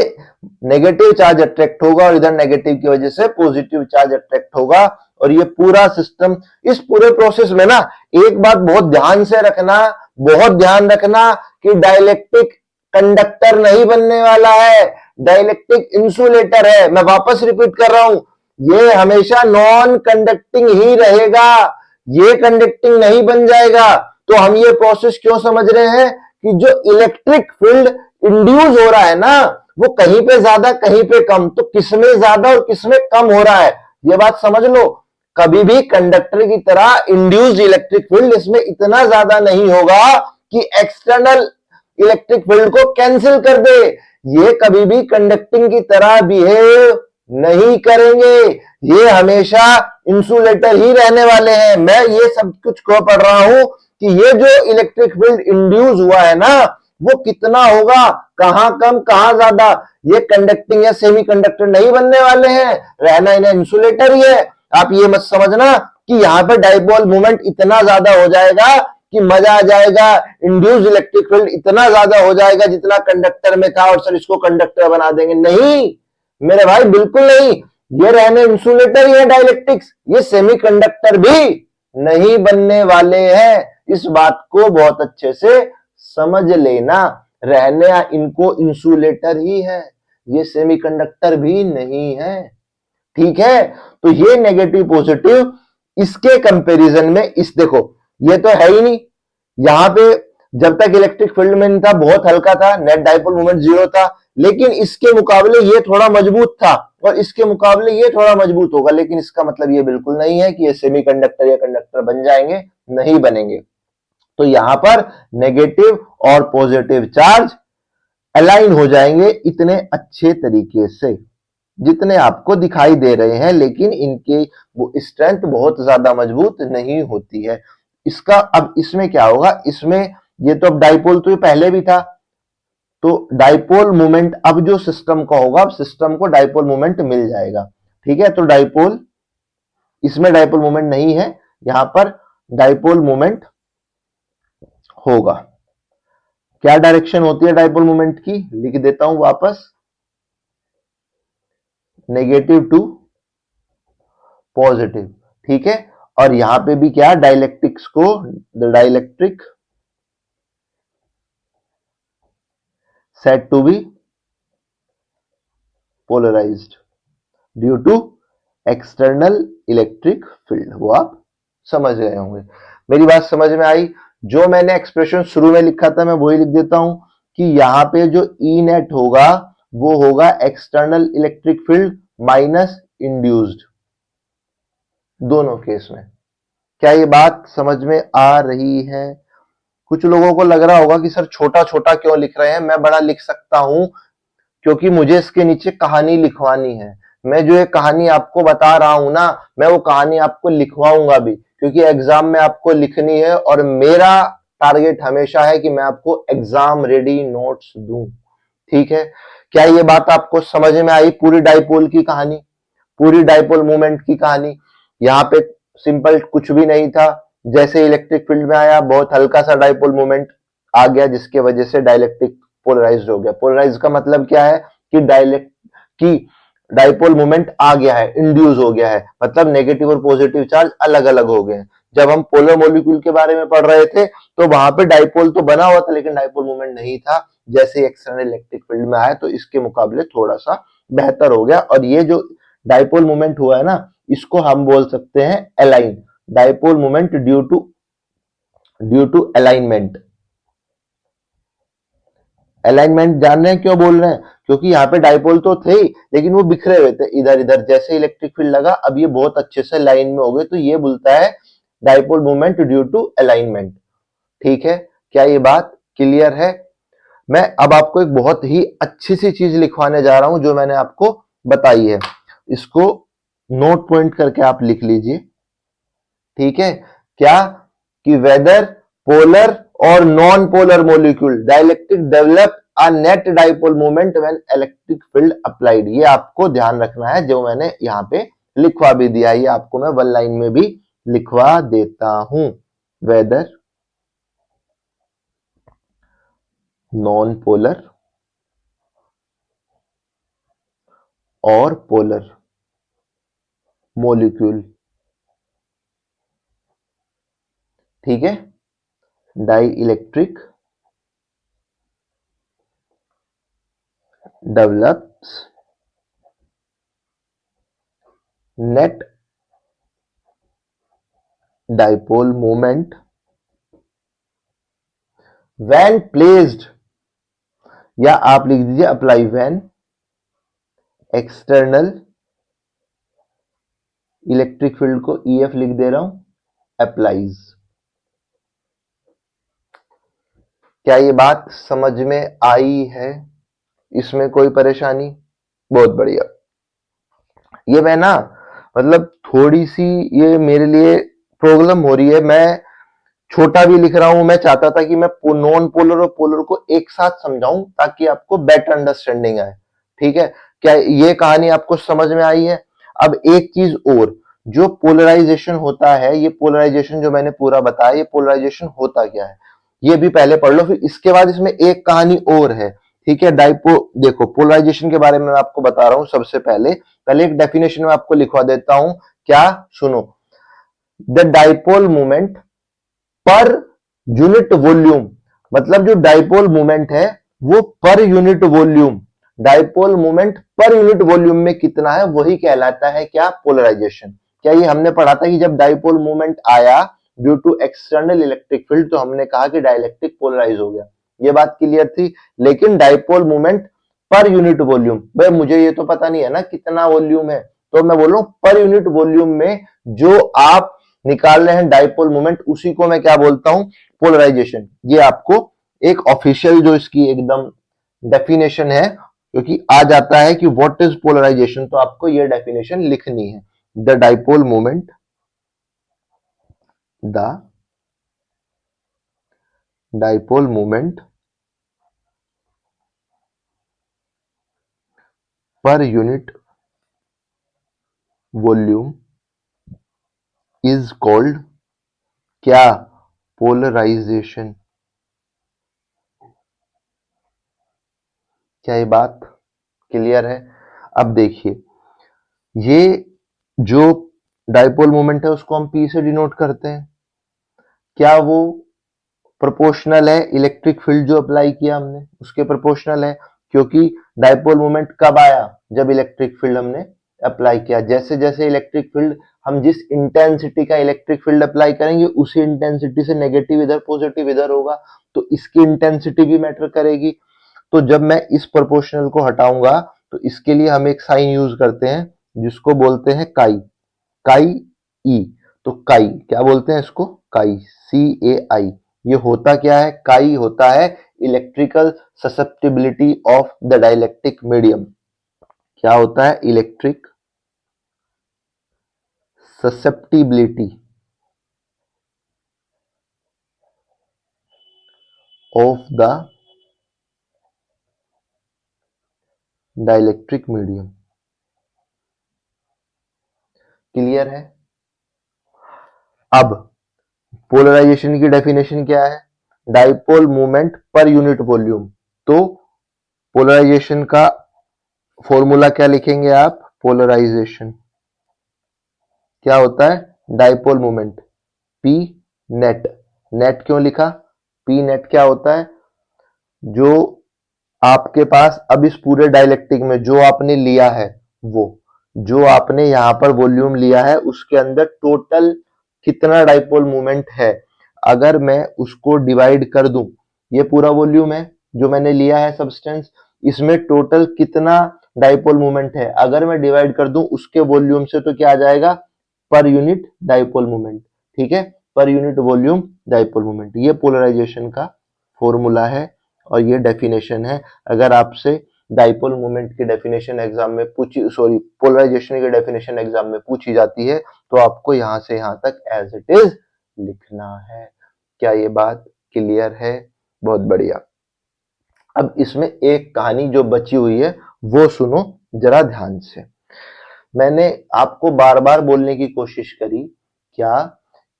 नेगेटिव चार्ज अट्रैक्ट होगा और इधर नेगेटिव की वजह से पॉजिटिव चार्ज अट्रैक्ट होगा। और ये पूरा सिस्टम, इस पूरे प्रोसेस में ना एक बात बहुत ध्यान से रखना, बहुत ध्यान रखना कि डाइलेक्ट्रिक कंडक्टर नहीं बनने वाला है। डाइलेक्ट्रिक इंसुलेटर है। मैं वापस रिपीट कर रहा हूं, ये हमेशा नॉन कंडक्टिंग ही रहेगा, ये कंडक्टिंग नहीं बन जाएगा। तो हम ये प्रोसेस क्यों समझ रहे हैं कि जो इलेक्ट्रिक फील्ड इंड्यूस हो रहा है ना, वो कहीं पे ज्यादा कहीं पे कम, तो किसमें ज्यादा और किसमें कम हो रहा है, ये बात समझ लो। कभी भी कंडक्टर की तरह इंड्यूस्ड इलेक्ट्रिक फील्ड इसमें इतना ज्यादा नहीं होगा कि एक्सटर्नल इलेक्ट्रिक फील्ड को कैंसिल कर दे। ये कभी भी कंडक्टिंग की तरह बिहेव नहीं करेंगे, ये हमेशा इंसुलेटर ही रहने वाले हैं। मैं ये सब कुछ क्यों पढ़ रहा हूं कि ये जो इलेक्ट्रिक फील्ड इंड्यूस हुआ है ना, वो कितना होगा, कहां कम कहां ज्यादा, ये कंडक्टिंग या सेमी कंडक्टर नहीं बनने वाले हैं, रहना इन्हें इंसुलेटर ही है। आप ये मत समझना कि यहां पर डाइपोल मोमेंट इतना ज्यादा हो जाएगा कि मजा आ जाएगा, इंड्यूस इलेक्ट्रिक फील्ड इतना ज्यादा हो जाएगा जितना कंडक्टर में था और सर इसको कंडक्टर बना देंगे। नहीं मेरे भाई, बिल्कुल नहीं। ये रहने इंसुलेटर ही है डाइलेक्ट्रिक्स, ये सेमीकंडक्टर भी नहीं बनने वाले हैं। इस बात को बहुत अच्छे से समझ लेना, रहने इनको इंसुलेटर ही है, ये सेमीकंडक्टर भी नहीं है। ठीक है, तो ये नेगेटिव पॉजिटिव इसके कंपैरिजन में, इस देखो ये तो है ही नहीं, यहां पे जब तक इलेक्ट्रिक फील्ड में नहीं था बहुत हल्का था, नेट डाइपोल मोमेंट जीरो था, लेकिन इसके मुकाबले ये थोड़ा मजबूत था और इसके मुकाबले ये थोड़ा मजबूत होगा। लेकिन इसका मतलब ये बिल्कुल नहीं है कि ये सेमीकंडक्टर या कंडक्टर बन जाएंगे, नहीं बनेंगे। तो यहां पर नेगेटिव और पॉजिटिव चार्ज अलाइन हो जाएंगे इतने अच्छे तरीके से जितने आपको दिखाई दे रहे हैं, लेकिन इनकी वो स्ट्रेंथ बहुत ज्यादा मजबूत नहीं होती है। इसका अब इसमें क्या होगा, इसमें ये तो अब डाइपोल तो ये पहले भी था, तो डाइपोल मोमेंट अब जो सिस्टम का होगा, अब सिस्टम को डाइपोल मोमेंट मिल जाएगा। ठीक है, तो डाइपोल, इसमें डाइपोल मोमेंट नहीं है, यहां पर डाइपोल मोमेंट होगा। क्या डायरेक्शन होती है डाइपोल मोमेंट की, लिख देता हूं वापस, नेगेटिव टू पॉजिटिव। ठीक है, और यहां पे भी क्या, डाइलेक्ट्रिक्स को, the dielectric set to be polarized due to external electric field. वो आप समझ गए होंगे, मेरी बात समझ में आई। जो मैंने एक्सप्रेशन शुरू में लिखा था मैं वही लिख देता हूं कि यहां पे जो ई नेट होगा वो होगा external electric field minus induced, दोनों केस में। क्या ये बात समझ में आ रही है? कुछ लोगों को लग रहा होगा कि सर छोटा छोटा क्यों लिख रहे हैं, मैं बड़ा लिख सकता हूं क्योंकि मुझे इसके नीचे कहानी लिखवानी है। मैं जो ये कहानी आपको बता रहा हूं ना, मैं वो कहानी आपको लिखवाऊंगा भी, क्योंकि एग्जाम में आपको लिखनी है और मेरा टारगेट हमेशा है कि मैं आपको एग्जाम रेडी नोट्स दूं। ठीक है, क्या ये बात आपको समझ में आई? पूरी डाइपोल की कहानी, पूरी डाइपोल मूवमेंट की कहानी। यहाँ पे सिंपल कुछ भी नहीं था, जैसे इलेक्ट्रिक फील्ड में आया बहुत हल्का सा डाइपोल मूवमेंट आ गया जिसके वजह से डाइलेक्ट्रिक पोलराइज्ड हो गया। पोलराइज का मतलब क्या है कि की डाइपोल मोमेंट आ गया है, इंड्यूस हो गया है, मतलब नेगेटिव और पॉजिटिव चार्ज अलग अलग हो गए। जब हम पोलर मॉलिक्यूल के बारे में पढ़ रहे थे तो वहां पे डाइपोल तो बना हुआ था लेकिन डाइपोल मोमेंट नहीं था। जैसे एक्सटर्नल इलेक्ट्रिक फील्ड में आया तो इसके मुकाबले थोड़ा सा बेहतर हो गया, और ये जो डाइपोल मोमेंट हुआ है ना, इसको हम बोल सकते हैं align, dipole moment due to alignment. Alignment जान रहे हैं क्यों बोल रहे हैं? क्योंकि यहाँ पे डाइपोल तो थे लेकिन वो बिखरे हुए थे इधर इधर, जैसे इलेक्ट्रिक फील्ड लगा अब ये बहुत अच्छे से लाइन में हो गए, तो ये बोलता है dipole movement due to alignment. ठीक है, क्या ये बात क्लियर है? मैं अब आपको एक बहुत ही अच्छी सी चीज लिखवाने जा रहा हूं जो मैंने आपको बताई है, इसको नोट पॉइंट करके आप लिख लीजिए। ठीक है, क्या कि वेदर पोलर और non polar molecule dielectric develop a net dipole moment when electric field applied. ये आपको ध्यान रखना है, जो मैंने यहां पे लिखवा भी दिया है, ये आपको मैं वन लाइन में भी लिखवा देता हूं। वेदर नॉन पोलर और पोलर मोलिक्यूल, ठीक है, dielectric develops net dipole moment when placed, या आप लिख दीजिए apply when external electric field को EF लिख दे रहा हूं अप्लाइज। क्या ये बात समझ में आई है? इसमें कोई परेशानी? बहुत बढ़िया। ये मैं ना मतलब थोड़ी सी ये मेरे लिए प्रॉब्लम हो रही है, मैं छोटा भी लिख रहा हूं। मैं चाहता था कि मैं नॉन पोलर और पोलर को एक साथ समझाऊं ताकि आपको बेटर अंडरस्टैंडिंग आए। ठीक है, क्या ये कहानी आपको समझ में आई है? अब एक चीज और, जो पोलराइजेशन होता है, ये पोलराइजेशन जो मैंने पूरा बताया, ये पोलराइजेशन होता क्या है ये भी पहले पढ़ लो, फिर इसके बाद इसमें एक कहानी और है। ठीक है, देखो पोलराइजेशन के बारे में मैं आपको बता रहा हूं। सबसे पहले पहले एक डेफिनेशन में आपको लिखवा देता हूं। क्या? सुनो, the dipole moment per unit volume, मतलब जो डाइपोल मोमेंट है वो per unit volume, dipole moment per unit volume में कितना है वही कहलाता है क्या? पोलराइजेशन। क्या ये हमने पढ़ा था कि जब डाइपोल मोमेंट आया due to external electric field तो हमने कहा कि डाइलेक्ट्रिक पोलराइज हो गया। ये बात क्लियर थी। लेकिन dipole moment per unit volume, भाई मुझे ये तो पता नहीं है ना कितना वॉल्यूम है, तो मैं बोल रहा हूं पर यूनिट वॉल्यूम में जो आप निकाल रहे हैं डाइपोल मोमेंट, उसी को मैं क्या बोलता हूं? पोलराइजेशन। ये आपको एक ऑफिशियल जो इसकी एकदम डेफिनेशन है, क्योंकि आ जाता है कि व्हाट इज पोलराइजेशन, तो आपको ये डेफिनेशन लिखनी है। The dipole moment, the dipole moment per unit volume is called क्या? पोलराइजेशन। क्या ये बात क्लियर है? अब देखिए, ये जो डाइपोल मोमेंट है उसको हम P से डिनोट करते हैं। क्या वो प्रोपोर्शनल है इलेक्ट्रिक फील्ड जो अप्लाई किया हमने उसके प्रोपोर्शनल है? क्योंकि डाइपोल मोमेंट कब आया? जब इलेक्ट्रिक फील्ड हमने अप्लाई किया। जैसे जैसे इलेक्ट्रिक फील्ड, हम जिस इंटेंसिटी का इलेक्ट्रिक फील्ड अप्लाई करेंगे उसी इंटेंसिटी से नेगेटिव इधर पॉजिटिव इधर होगा, तो इसकी इंटेंसिटी भी मैटर करेगी। तो जब मैं इस प्रोपोर्शनल को हटाऊंगा तो इसके लिए हम एक साइन यूज करते हैं जिसको बोलते हैं काई, काई ई। तो काई क्या बोलते हैं इसको? काई, CAI। ये होता क्या है? काई होता है electrical susceptibility of the dielectric medium. क्या होता है? Electric susceptibility of the dielectric medium. Clear है? अब पोलराइजेशन की डेफिनेशन क्या है? Dipole moment per unit volume. तो पोलराइजेशन का फॉर्मूला क्या लिखेंगे आप? पोलराइजेशन क्या होता है? Dipole moment P net. Net क्यों लिखा? P नेट क्या होता है? जो आपके पास अब इस पूरे डाइलेक्ट्रिक में जो आपने लिया है, वो जो आपने यहां पर वॉल्यूम लिया है उसके अंदर टोटल कितना डाइपोल मोमेंट है, अगर मैं उसको डिवाइड कर दूं, ये पूरा वॉल्यूम है जो मैंने लिया है सब्सटेंस, इसमें टोटल कितना डाइपोल मोमेंट है अगर मैं डिवाइड कर दूं उसके वॉल्यूम से, तो क्या आ जाएगा? Per unit dipole moment. ठीक है, per unit volume dipole moment, ये पोलराइजेशन का फॉर्मूला है और ये डेफिनेशन है। अगर आपसे डाइपोल मोमेंट की डेफिनेशन एग्जाम में पूछी, सॉरी पोलराइजेशन की डेफिनेशन एग्जाम में पूछी जाती है तो आपको यहां से यहां तक एज इट इज लिखना है। क्या ये बात क्लियर है? बहुत बढ़िया। अब इसमें एक कहानी जो बची हुई है वो सुनो जरा ध्यान से। मैंने आपको बार बार बोलने की कोशिश करी क्या,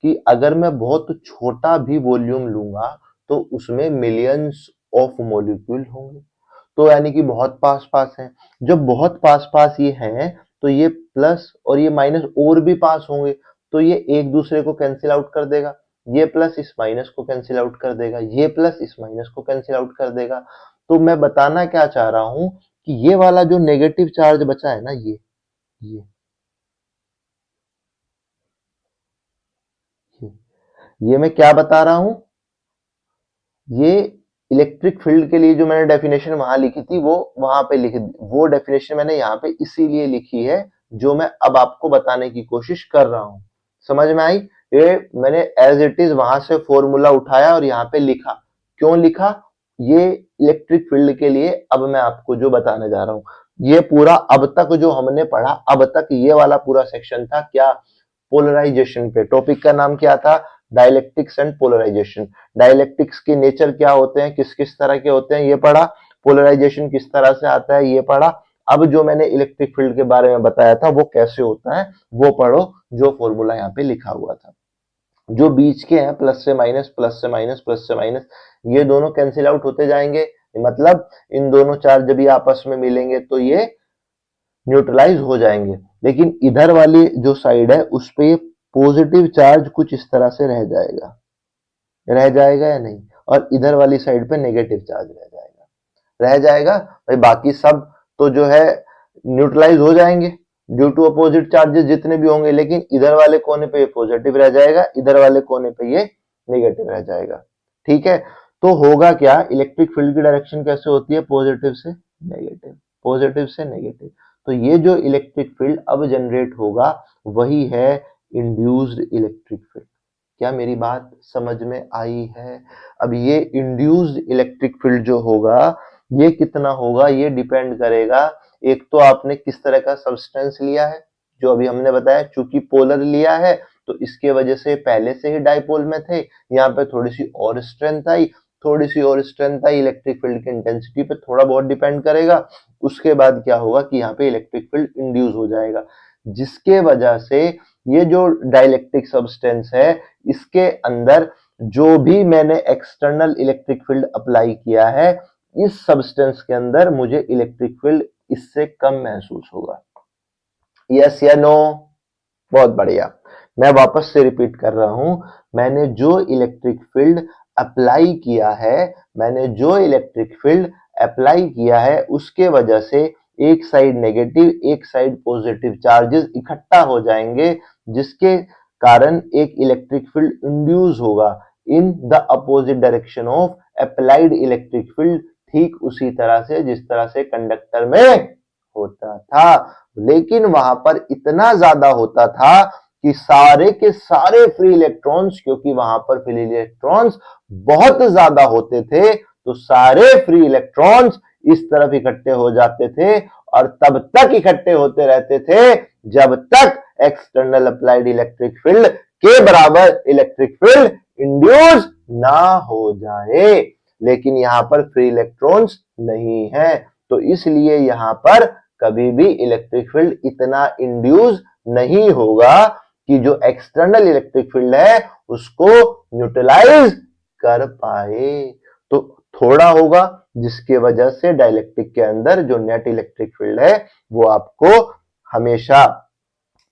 कि अगर मैं बहुत छोटा भी वॉल्यूम लूंगा तो उसमें मिलियंस ऑफ मॉलिक्यूल होंगे, तो यानी कि बहुत पास पास है। जब बहुत पास पास ये हैं तो ये प्लस और ये माइनस और भी पास होंगे, तो ये एक दूसरे को कैंसिल आउट कर देगा। ये प्लस इस माइनस को कैंसिल आउट कर देगा, ये प्लस इस माइनस को कैंसिल आउट कर देगा। तो मैं बताना क्या चाह रहा हूं कि ये वाला जो नेगेटिव चार्ज बचा है ना, ये ये मैं क्या बता रहा हूं, ये इलेक्ट्रिक फील्ड के लिए जो मैंने डेफिनेशन वहां लिखी थी वो वहां पे लिखी, वो डेफिनेशन मैंने यहाँ पे इसीलिए लिखी है जो मैं अब आपको बताने की कोशिश कर रहा हूं। समझ में आई? ये मैंने एज इट इज वहां से फॉर्मूला उठाया और यहाँ पे लिखा। क्यों लिखा? ये इलेक्ट्रिक फील्ड के लिए अब मैं आपको जो बताने जा रहा हूं, ये पूरा अब तक जो हमने पढ़ा, अब तक ये वाला पूरा सेक्शन था क्या, पोलराइजेशन पे। टॉपिक का नाम क्या था? Dielectrics and polarization. डाइलेक्ट्रिक्स के नेचर क्या होते हैं, किस किस तरह के होते हैं, ये पढ़ा। पोलराइजेशन किस तरह से आता है, ये पढ़ा। अब जो मैंने इलेक्ट्रिक फील्ड के बारे में बताया था वो कैसे होता है वो पढ़ो, जो फॉर्मूला यहाँ पे लिखा हुआ था। जो बीच के हैं प्लस से माइनस, प्लस से माइनस, प्लस से माइनस, ये दोनों कैंसिल आउट होते जाएंगे। मतलब इन दोनों चार्ज जब ये आपस में मिलेंगे तो ये न्यूट्रलाइज हो जाएंगे। लेकिन इधर वाली जो साइड है उस पे ये पॉजिटिव चार्ज कुछ इस तरह से रह जाएगा या नहीं, और इधर वाली साइड पे नेगेटिव चार्ज रह जाएगा भाई। बाकी सब तो जो है न्यूट्रलाइज हो जाएंगे ड्यू टू अपोजिट चार्जेस जितने भी होंगे, लेकिन इधर वाले कोने पे ये पॉजिटिव रह जाएगा, इधर वाले कोने पे ये नेगेटिव रह जाएगा। ठीक है, तो होगा क्या, इलेक्ट्रिक फील्ड की डायरेक्शन कैसे होती है, पॉजिटिव से नेगेटिव, पॉजिटिव से नेगेटिव। तो ये जो इलेक्ट्रिक फील्ड अब जनरेट होगा वही है इंड्यूस्ड इलेक्ट्रिक फील्ड। क्या मेरी बात समझ में आई है? अब ये इंड्यूस्ड इलेक्ट्रिक फील्ड जो होगा ये कितना होगा, ये डिपेंड करेगा, एक तो आपने किस तरह का सब्सटेंस लिया है, जो अभी हमने बताया, चूंकि पोलर लिया है तो इसके वजह से पहले से ही डाइपोल में थे, यहाँ पे थोड़ी सी और स्ट्रेंथ आई, इलेक्ट्रिक फील्ड की इंटेंसिटी पे थोड़ा बहुत डिपेंड करेगा। उसके बाद क्या होगा कि यहाँ पे इलेक्ट्रिक फील्ड इंड्यूस हो जाएगा, जिसके वजह से ये जो डाइलेक्ट्रिक सब्सटेंस है इसके अंदर जो भी मैंने एक्सटर्नल इलेक्ट्रिक फील्ड अप्लाई किया है, इस सब्सटेंस के अंदर मुझे इलेक्ट्रिक फील्ड इससे कम महसूस होगा। यस या नो? बहुत बढ़िया। मैं वापस से रिपीट कर रहा हूं, मैंने जो इलेक्ट्रिक फील्ड अप्लाई किया है, उसके वजह से एक साइड नेगेटिव एक साइड पॉजिटिव चार्जेस इकट्ठा हो जाएंगे, जिसके कारण एक इलेक्ट्रिक फील्ड इंड्यूस होगा in the opposite direction of applied electric field, ठीक उसी तरह से जिस तरह से कंडक्टर में होता था। लेकिन वहां पर इतना ज्यादा होता था कि सारे के सारे फ्री इलेक्ट्रॉन्स, क्योंकि वहां पर फ्री इलेक्ट्रॉन्स बहुत ज्यादा होते थे, तो सारे फ्री इलेक्ट्रॉन्स इस तरफ इकट्ठे हो जाते थे और तब तक इकट्ठे होते रहते थे जब तक एक्सटर्नल अप्लाइड इलेक्ट्रिक फील्ड के बराबर इलेक्ट्रिक फील्ड इंड्यूस ना हो जाए। लेकिन यहां पर फ्री इलेक्ट्रॉन्स नहीं है, तो इसलिए यहां पर कभी भी इलेक्ट्रिक फील्ड इतना इंड्यूस नहीं होगा कि जो एक्सटर्नल इलेक्ट्रिक फील्ड है उसको न्यूट्रलाइज कर पाए। तो थोड़ा होगा, जिसकी वजह से डाइलेक्ट्रिक के अंदर जो नेट इलेक्ट्रिक फील्ड है वो आपको हमेशा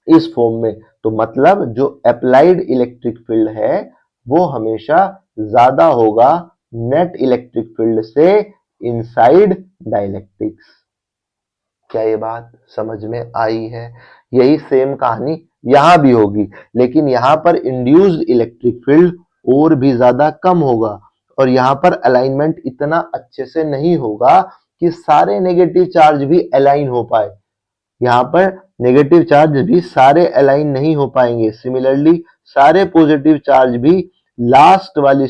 इस फॉर्म में, तो मतलब जो अप्लाइड इलेक्ट्रिक फील्ड है वो हमेशा ज्यादा होगा नेट इलेक्ट्रिक फील्ड से इनसाइड डाइलेक्ट्रिक्स। क्या ये बात समझ में आई है? यही सेम कहानी यहां भी होगी, लेकिन यहां पर इंड्यूस्ड इलेक्ट्रिक फील्ड और भी ज्यादा कम होगा, और यहां पर अलाइनमेंट इतना अच्छे से नहीं होगा कि सारे नेगेटिव चार्ज भी अलाइन हो पाए। यहाँ पर नेगेटिव चार्ज भी सारे अलाइन नहीं हो पाएंगे, सिमिलरली सारे पॉजिटिव चार्ज भी लास्ट वाली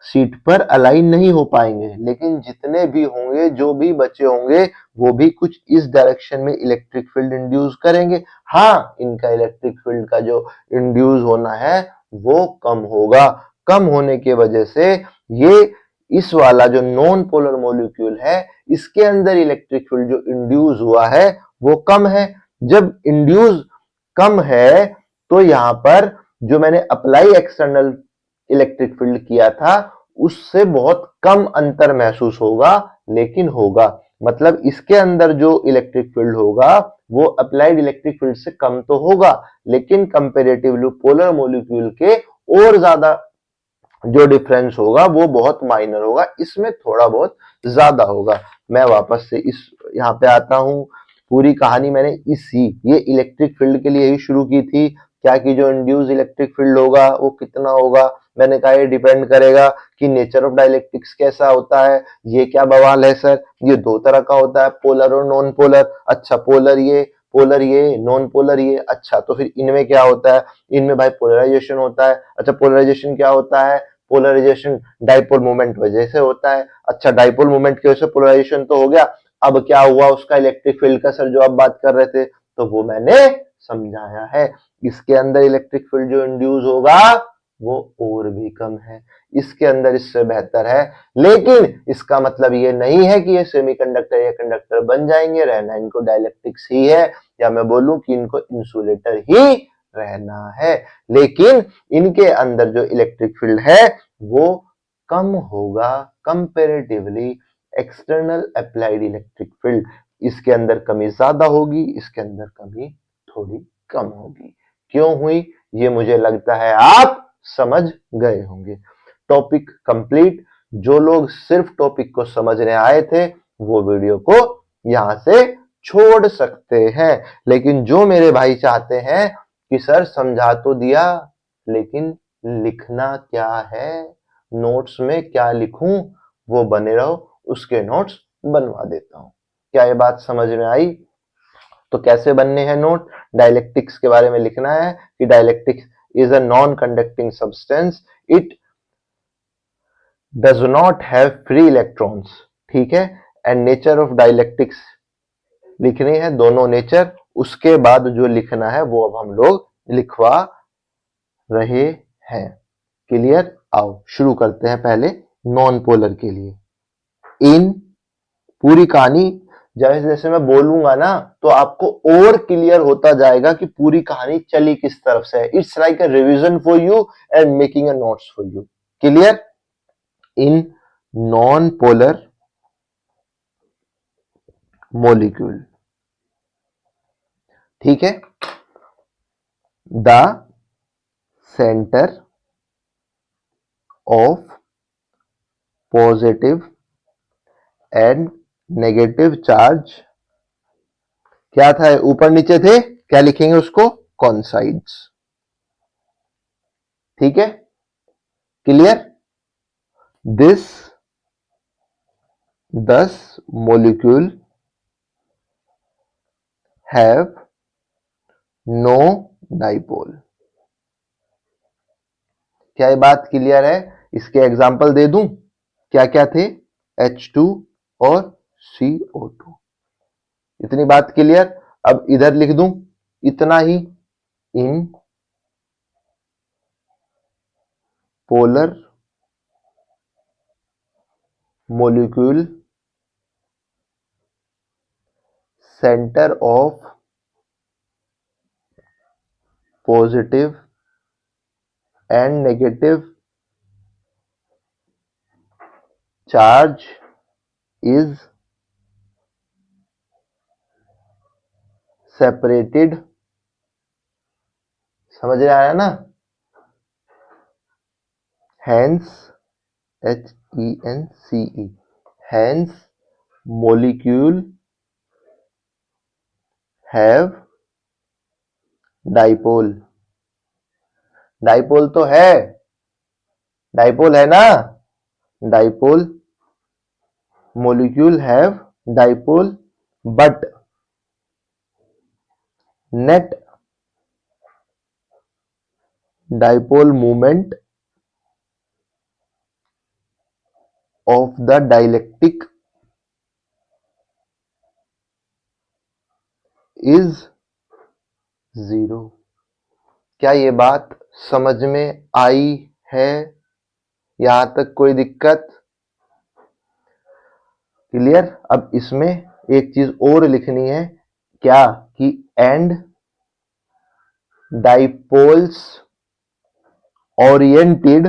सीट पर अलाइन नहीं हो पाएंगे, लेकिन जितने भी होंगे, जो भी बचे होंगे, वो भी कुछ इस डायरेक्शन में इलेक्ट्रिक फील्ड इंड्यूस करेंगे। हाँ, इनका इलेक्ट्रिक फील्ड का जो इंड्यूस होना है वो कम होगा। कम होने की वजह से ये इस वाला जो नॉन पोलर मॉलिक्यूल है इसके अंदर इलेक्ट्रिक फील्ड जो इंड्यूस हुआ है वो कम है। जब इंड्यूस कम है तो यहां पर जो मैंने अप्लाई एक्सटर्नल इलेक्ट्रिक फील्ड किया था उससे बहुत कम अंतर महसूस होगा, लेकिन होगा। मतलब इसके अंदर जो इलेक्ट्रिक फील्ड होगा वो अप्लाइड इलेक्ट्रिक फील्ड से कम तो होगा, लेकिन कंपैरेटिवली पोलर मॉलिक्यूल के और ज्यादा जो डिफरेंस होगा वो बहुत माइनर होगा, इसमें थोड़ा बहुत ज्यादा होगा। मैं वापस से इस यहाँ पे आता हूँ। पूरी कहानी मैंने ये इलेक्ट्रिक फील्ड के लिए ही शुरू की थी। क्या कि जो इंड्यूस इलेक्ट्रिक फील्ड होगा वो कितना होगा, मैंने कहा ये डिपेंड करेगा कि नेचर ऑफ डाइलेक्ट्रिक्स कैसा होता है। ये क्या बवाल है सर, ये दो तरह का होता है, पोलर और नॉन पोलर। अच्छा पोलर ये नॉन पोलर ये, अच्छा तो फिर इनमें क्या होता है, इनमें भाई पोलराइजेशन होता है। अच्छा पोलराइजेशन क्या होता है, पोलराइजेशन डाइपोल मोमेंट वजह से होता है। अच्छा डाइपोल मोमेंट की वजह से पोलराइजेशन तो हो गया, अब क्या हुआ उसका इलेक्ट्रिक फील्ड का सर जो आप बात कर रहे थे, तो वो मैंने समझाया है। इसके अंदर इलेक्ट्रिक फील्ड जो इंड्यूस होगा वो और भी कम है, इसके अंदर इससे बेहतर है। लेकिन इसका मतलब ये नहीं है कि ये सेमीकंडक्टर या कंडक्टर बन जाएंगे, रहना इनको डाइलेक्ट्रिक्स ही है, या मैं बोलूं कि इनको इंसुलेटर ही रहना है। लेकिन इनके अंदर जो इलेक्ट्रिक फील्ड है वो कम होगा comparatively external applied electric field. इसके अंदर कमी ज्यादा होगी, इसके अंदर कमी थोड़ी कम होगी। क्यों हुई ये मुझे लगता है आप समझ गए होंगे। Topic complete. जो लोग सिर्फ टॉपिक को समझने आए थे वो वीडियो को यहां से छोड़ सकते हैं। लेकिन जो मेरे भाई चाहते हैं कि सर समझा तो दिया लेकिन लिखना क्या है, नोट्स में क्या लिखूं, वो बने रहो, उसके नोट्स बनवा देता हूं। क्या ये बात समझ में आई? तो कैसे बनने हैं नोट? डाइलेक्ट्रिक्स के बारे में लिखना है कि dielectrics is a non conducting substance, it does not have free electrons, ठीक है। एंड नेचर ऑफ डाइलेक्ट्रिक्स लिखनी है, दोनों नेचर। उसके बाद जो लिखना है वो अब हम लोग लिखवा रहे हैं। क्लियर? आओ शुरू करते हैं पहले नॉन पोलर के लिए। इन पूरी कहानी जैसे जैसे मैं बोलूंगा ना तो आपको और क्लियर होता जाएगा कि पूरी कहानी चली किस तरफ से है। It's like a revision for you and making a notes for you. Clear? In non polar molecule, ठीक है, the centre of positive and negative charge क्या था, ऊपर नीचे थे, क्या लिखेंगे उसको, कॉन्साइड्स। ठीक है? क्लियर? दिस दस मोलिक्यूल हैव नो डाइपोल। क्या ये बात क्लियर है? इसके एग्जाम्पल दे दूं, क्या क्या थे, H2 और CO2। इतनी बात क्लियर? अब इधर लिख दूं इतना ही, in polar molecule centre of positive and negative charge is separated. समझ में आया ना? Hence HENCE, hence molecule have dipole। Dipole तो है, डाइपोल है ना, dipole, molecule have dipole, but net dipole moment of the dielectric is zero। क्या ये बात समझ में आई है? यहां तक कोई दिक्कत? क्लियर? अब इसमें एक चीज और लिखनी है, क्या कि एंड डाइपोल्स ओरिएंटेड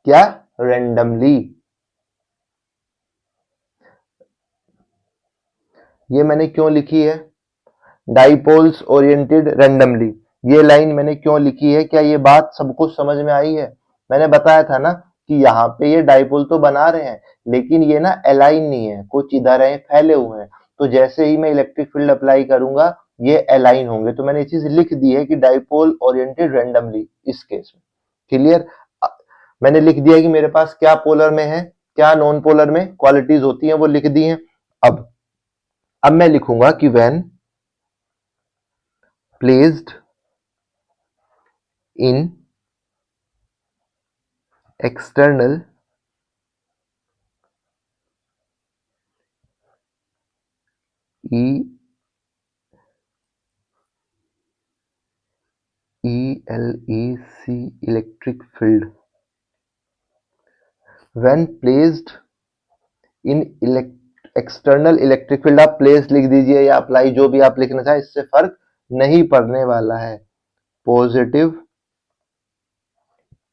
क्या, रेंडमली। ये मैंने क्यों लिखी है, डाइपोल्स ओरिएंटेड रेंडमली, ये लाइन मैंने क्यों लिखी है? क्या ये बात सबको समझ में आई है? मैंने बताया था ना कि यहाँ पे ये डाइपोल तो बना रहे हैं लेकिन ये ना अलाइन नहीं है, कुछ इधर है फैले हुए हैं। तो जैसे ही मैं इलेक्ट्रिक फील्ड अप्लाई करूंगा ये अलाइन होंगे। तो मैंने ये चीज लिख दी है कि डाइपोल ओरिएंटेड रैंडमली इस केस में। क्लियर? मैंने लिख दिया कि मेरे पास क्या पोलर में है, क्या नॉन पोलर में क्वालिटीज होती हैं, वो लिख दी हैं। अब मैं लिखूंगा कि when placed in external E ELEC electric field when placed in external electric field. आप प्लेस लिख दीजिए या अप्लाई, जो भी आप लिखना चाहे, इससे फर्क नहीं पड़ने वाला है। Positive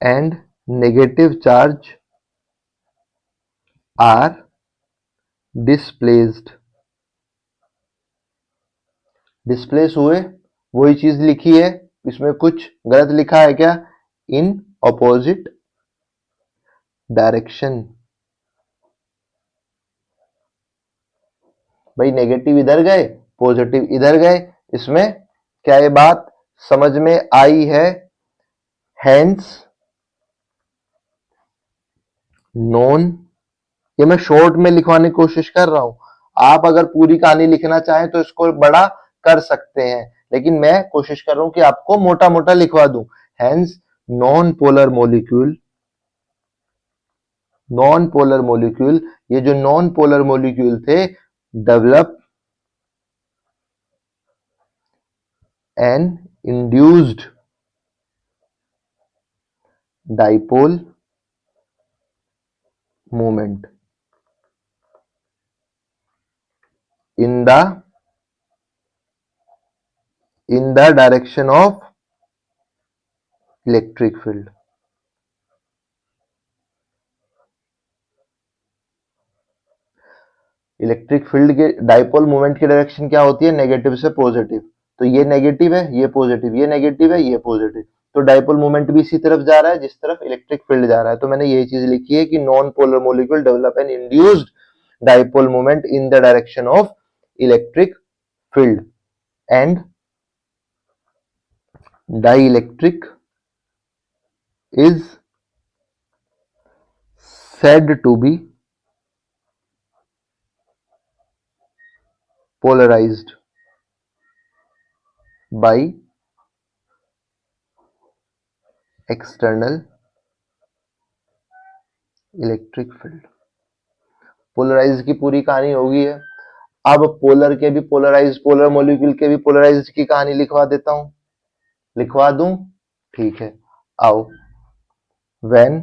and negative charge are displaced. Displace हुए, वही चीज लिखी है। इसमें कुछ गलत लिखा है क्या? In opposite direction. भाई नेगेटिव इधर गए, पॉजिटिव इधर गए। इसमें क्या ये बात समझ में आई है? हेंस नॉन, ये मैं शॉर्ट में लिखवाने की कोशिश कर रहा हूं। आप अगर पूरी कहानी लिखना चाहें तो इसको बड़ा कर सकते हैं, लेकिन मैं कोशिश कर रहा हूं कि आपको मोटा मोटा लिखवा दूं। Hence non polar molecule, non polar molecule, ये जो नॉन पोलर मोलिक्यूल थे develop an induced dipole movement in the direction of electric field। Electric field के डाइपोल मोमेंट की डायरेक्शन क्या होती है? नेगेटिव से पॉजिटिव। तो ये नेगेटिव है, ये पॉजिटिव, ये नेगेटिव है, ये पॉजिटिव। तो डाइपोल मोमेंट भी इसी तरफ जा रहा है जिस तरफ इलेक्ट्रिक फील्ड जा रहा है। तो मैंने ये चीज लिखी है कि non polar molecule develop an induced dipole moment in the direction of electric field and dielectric is said to be polarized by external electric field. Polarize की पूरी कहानी होगी है। अब पोलर के भी पोलराइज, पोलर मॉलिक्यूल के भी पोलराइज की कहानी लिखवा देता हूं। लिखवा दूं? ठीक है, आओ। व्हेन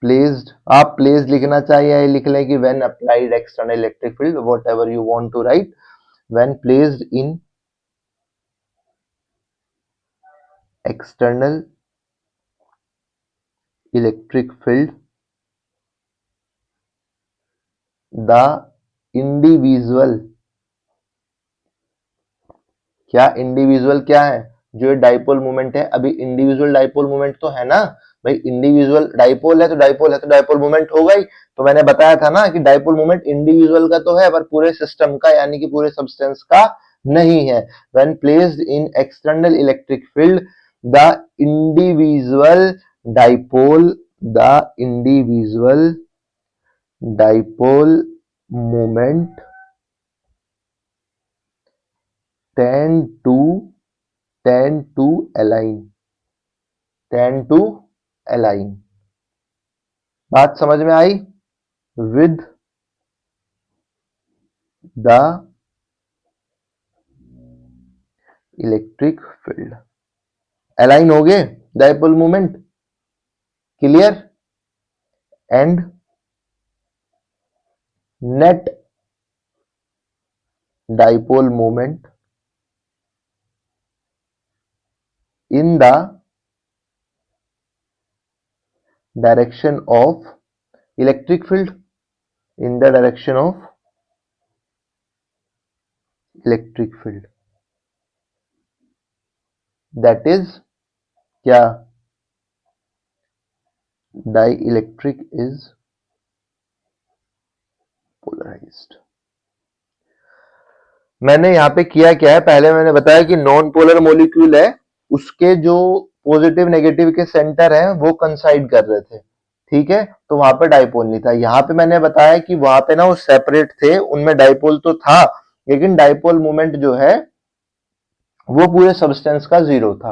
प्लेस्ड, आप प्लेस लिखना चाहिए या लिख लें कि when applied external electric field, whatever you want to write. When placed in external electric field the individual, क्या इंडिविजुअल क्या है? जो ये डाइपोल मोमेंट है, अभी इंडिविजुअल डाइपोल मोमेंट तो है ना भाई। इंडिविजुअल डाइपोल है तो डाइपोल है तो डाइपोल मोमेंट होगा ही। तो मैंने बताया था ना कि डाइपोल मोमेंट इंडिविजुअल का तो है पर पूरे सिस्टम का यानी कि पूरे सब्सटेंस का नहीं है। When placed in external electric field the individual dipole, the individual dipole moment tend to tend to align, tend to align। बात समझ में आई? with the electric field align हो गए dipole moment. Clear? And net dipole moment in the direction of electric field, in the direction of electric field, that is क्या? Dielectric is polarised. मैंने यहाँ पे किया क्या है, पहले मैंने बताया कि नॉन पोलर मॉलिक्यूल है, उसके जो पॉजिटिव नेगेटिव के सेंटर हैं वो कंसाइड कर रहे थे, ठीक है, तो वहां पे डाइपोल नहीं था। यहाँ पे मैंने बताया कि वहां पे ना वो सेपरेट थे, उनमें डाइपोल तो था लेकिन डाइपोल मोमेंट जो है वो पूरे सब्सटेंस का जीरो था।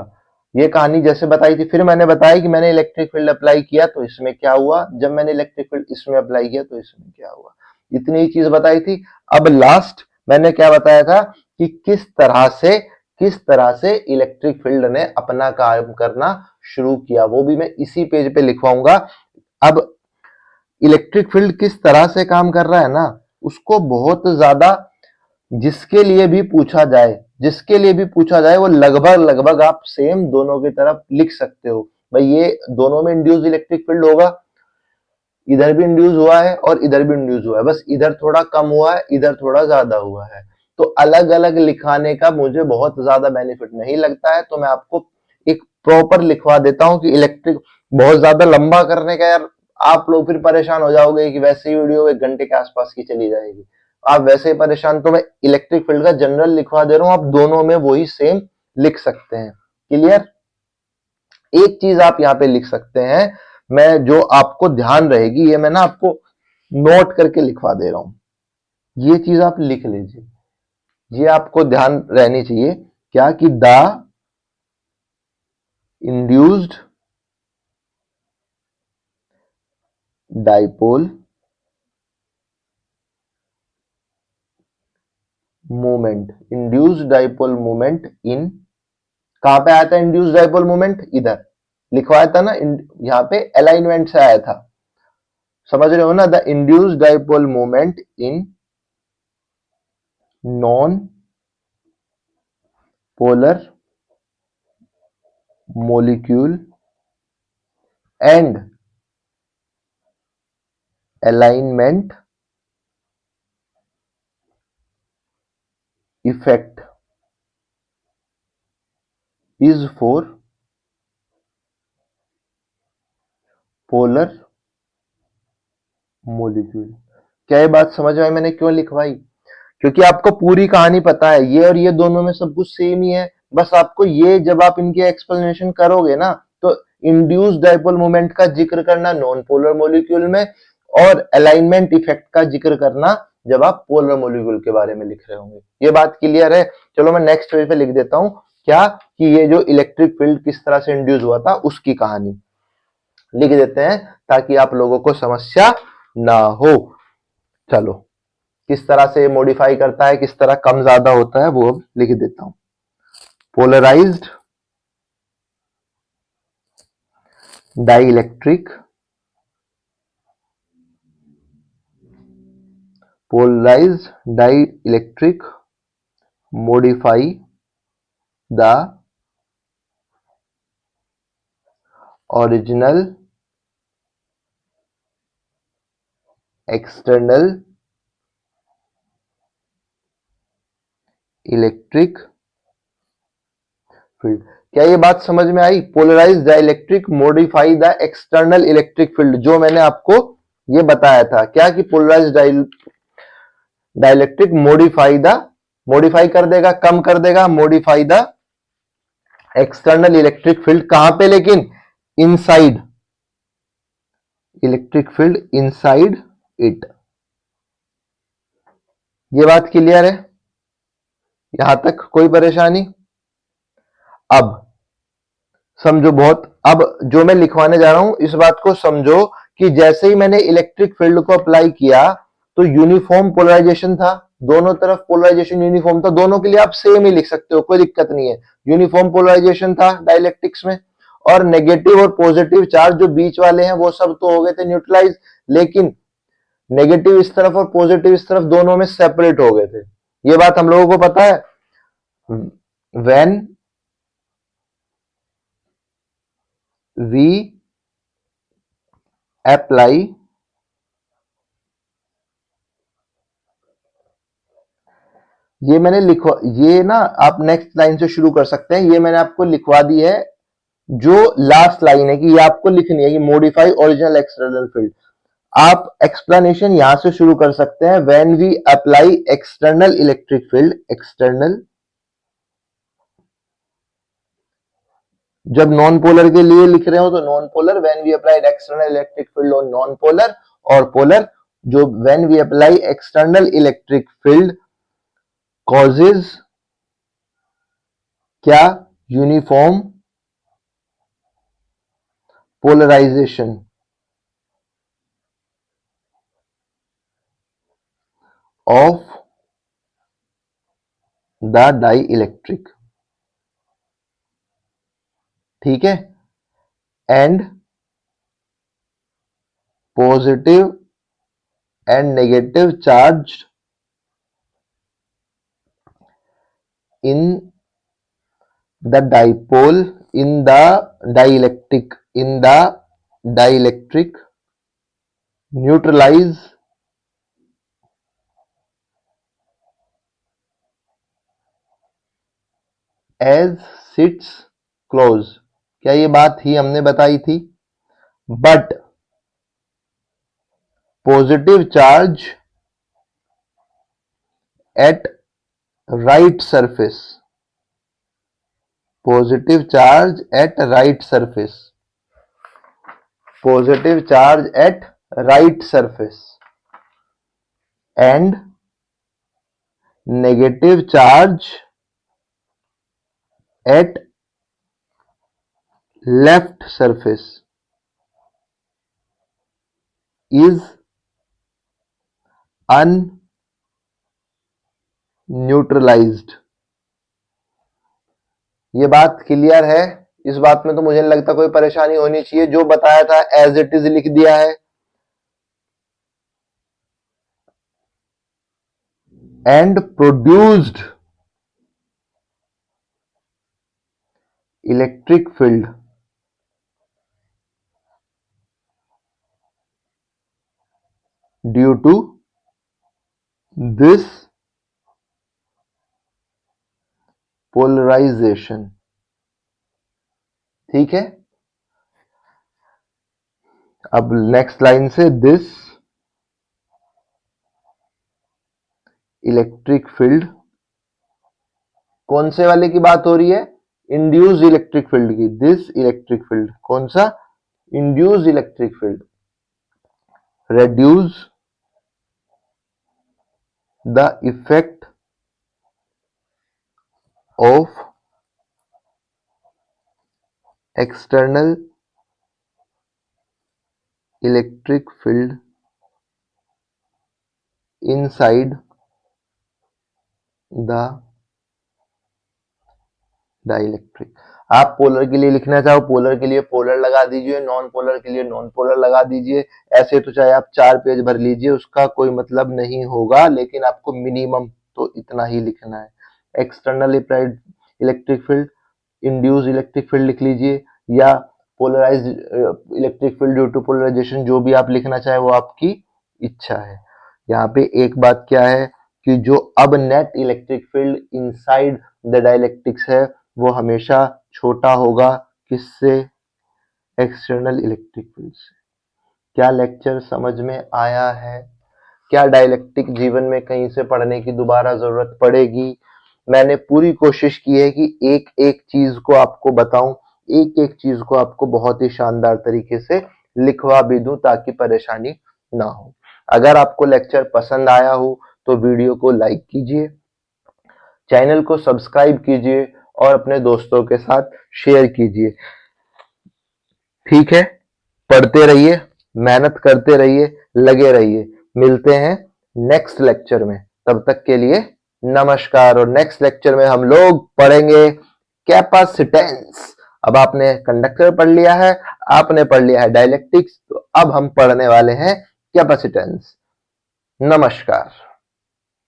ये कहानी जैसे बताई थी। फिर मैंने बताया कि मैंने इलेक्ट्रिक फील्ड अप्लाई किया तो इसमें क्या हुआ, जब मैंने इलेक्ट्रिक फील्ड इसमें अप्लाई किया तो इसमें क्या हुआ, इतनी ही चीज बताई थी। अब लास्ट मैंने क्या बताया था कि किस तरह से इलेक्ट्रिक फील्ड ने अपना काम करना शुरू किया, वो भी मैं इसी पेज पे लिखवाऊंगा। अब इलेक्ट्रिक फील्ड किस तरह से काम कर रहा है ना, उसको बहुत ज्यादा जिसके लिए भी पूछा जाए वो लगभग लगभग आप सेम दोनों की तरफ लिख सकते हो। भाई ये दोनों में इंड्यूस इलेक्ट्रिक फील्ड होगा, इधर भी इंड्यूस हुआ है और इधर भी इंड्यूस हुआ है, बस इधर थोड़ा कम हुआ है इधर थोड़ा ज्यादा हुआ है। तो अलग अलग लिखाने का मुझे बहुत ज्यादा बेनिफिट नहीं लगता है, तो मैं आपको एक प्रॉपर लिखवा देता हूं कि इलेक्ट्रिक, बहुत ज्यादा लंबा करने का यार आप लोग फिर परेशान हो जाओगे कि वैसे ही वीडियो 1 घंटे के आसपास की चली जाएगी, आप वैसे ही परेशान। तो मैं इलेक्ट्रिक फील्ड का जनरल लिखवा दे रहा हूं, आप दोनों में वही सेम लिख सकते हैं। क्लियर? एक चीज आप यहां पे लिख सकते हैं, मैं जो आपको ध्यान रहेगी ये मैं ना आपको नोट करके लिखवा दे रहा हूं, ये चीज आप लिख लीजिए, ये आपको ध्यान रहनी चाहिए क्या कि द इंड्यूस्ड डाइपोल मोमेंट इन, कहां पे आया था इंड्यूस्ड डाइपोल मोमेंट, इधर लिखवाया था ना, यहां पे अलाइनमेंट से आया था, समझ रहे हो ना, the induced dipole moment in non polar molecule and alignment effect is for polar molecule। क्या ये बात समझ में आई मैंने क्यों लिखवाई? क्योंकि आपको पूरी कहानी पता है, ये और ये दोनों में सब कुछ सेम ही है, बस आपको ये जब आप इनके एक्सप्लेनेशन करोगे ना तो इंड्यूस डाइपोल मोमेंट का जिक्र करना नॉन पोलर मॉलिक्यूल में और अलाइनमेंट इफेक्ट का जिक्र करना जब आप पोलर मॉलिक्यूल के बारे में लिख रहे होंगे। ये बात क्लियर है? चलो मैं नेक्स्ट पेज पे लिख देता हूं क्या कि ये जो इलेक्ट्रिक फील्ड किस तरह से इंड्यूस हुआ था उसकी कहानी लिख देते हैं ताकि आप लोगों को समस्या ना हो। चलो किस तरह से मॉडिफाई करता है, किस तरह कम ज्यादा होता है वो अब लिख देता हूं। Polarised dielectric modify the original external electric field. क्या ये बात समझ में आई? Polarise dielectric modify the external electric field, जो मैंने आपको ये बताया था क्या कि पोलराइज डाइइलेक्ट्रिक मॉडिफाई कर देगा, कम कर देगा, modify the external electric field, कहां पे लेकिन inside electric field, inside it. ये बात क्लियर है? यहां तक कोई परेशानी? अब समझो बहुत, अब जो मैं लिखवाने जा रहा हूं इस बात को समझो कि जैसे ही मैंने इलेक्ट्रिक फील्ड को अप्लाई किया तो यूनिफॉर्म पोलराइजेशन था, दोनों तरफ पोलराइजेशन यूनिफॉर्म था, दोनों के लिए आप सेम ही लिख सकते हो, कोई दिक्कत नहीं है। यूनिफॉर्म पोलराइजेशन था डाइलेक्ट्रिक्स में, और नेगेटिव और पॉजिटिव चार्ज जो बीच वाले हैं वो सब तो हो गए थे न्यूट्रलाइज, लेकिन नेगेटिव इस तरफ और पॉजिटिव इस तरफ दोनों में सेपरेट हो गए थे। ये बात हम लोगों को पता है। व्हेन वी अप्लाई, ये मैंने लिखवा, ये ना आप नेक्स्ट लाइन से शुरू कर सकते हैं, ये मैंने आपको लिखवा दी है जो लास्ट लाइन है कि ये आपको लिखनी है कि मॉडिफाई ओरिजिनल एक्सटर्नल फील्ड, आप एक्सप्लेनेशन यहां से शुरू कर सकते हैं। When we apply external electric field, external, जब नॉन पोलर के लिए लिख रहे हो तो non polar, when we apply external electric field on non polar, और पोलर जो when we apply external electric field causes क्या, uniform polarisation of the dielectric, ठीक है, and positive and negative charge in the dipole, in the dielectric, in the dielectric neutralize as sits close। क्या ये बात ही हमने बताई थी? But positive charge at right surface, positive charge at right surface, positive charge at right surface and negative charge at left surface is unneutralized। ये बात क्लियर है? इस बात में तो मुझे नहीं लगता कोई परेशानी होनी चाहिए। जो बताया था एज इट इज लिख दिया है। And produced electric field due to this polarization, ठीक है। अब नेक्स्ट लाइन से दिस इलेक्ट्रिक फील्ड, कौन से वाले की बात हो रही है? इंड्यूस्ड इलेक्ट्रिक फील्ड की। दिस इलेक्ट्रिक फील्ड कौन सा? Induced electric field reduce the effect of external electric field inside the dielectric. आप पोलर के लिए लिखना चाहो पोलर के लिए पोलर लगा दीजिए, नॉन पोलर के लिए नॉन पोलर लगा दीजिए। ऐसे तो चाहे आप 4 पेज भर लीजिए, उसका कोई मतलब नहीं होगा, लेकिन आपको मिनिमम तो इतना ही लिखना है। External applied electric field, induce electric field लिख लीजिए, या polarize electric field due to polarization, जो भी आप लिखना चाहे वो आपकी इच्छा है। यहाँ पे एक बात क्या है कि जो अब net electric field inside the dielectrics है वो हमेशा छोटा होगा किससे? एक्सटर्नल इलेक्ट्रिक फील्ड से। क्या लेक्चर समझ में आया है? क्या डाइलेक्ट्रिक जीवन में कहीं से पढ़ने की दोबारा जरूरत पड़ेगी? मैंने पूरी कोशिश की है कि एक एक चीज को आपको बताऊं, एक एक चीज को आपको बहुत ही शानदार तरीके से लिखवा भी दूं ताकि परेशानी ना हो। अगर आपको लेक्चर पसंद आया हो तो वीडियो को लाइक कीजिए, चैनल को सब्सक्राइब कीजिए और अपने दोस्तों के साथ शेयर कीजिए, ठीक है। पढ़ते रहिए, मेहनत करते रहिए, लगे रहिए। मिलते हैं नेक्स्ट लेक्चर में, तब तक के लिए नमस्कार। और नेक्स्ट लेक्चर में हम लोग पढ़ेंगे कैपेसिटेंस। अब आपने कंडक्टर पढ़ लिया है, आपने पढ़ लिया है डाइलेक्ट्रिक्स, तो अब हम पढ़ने वाले हैं कैपेसिटेंस। नमस्कार।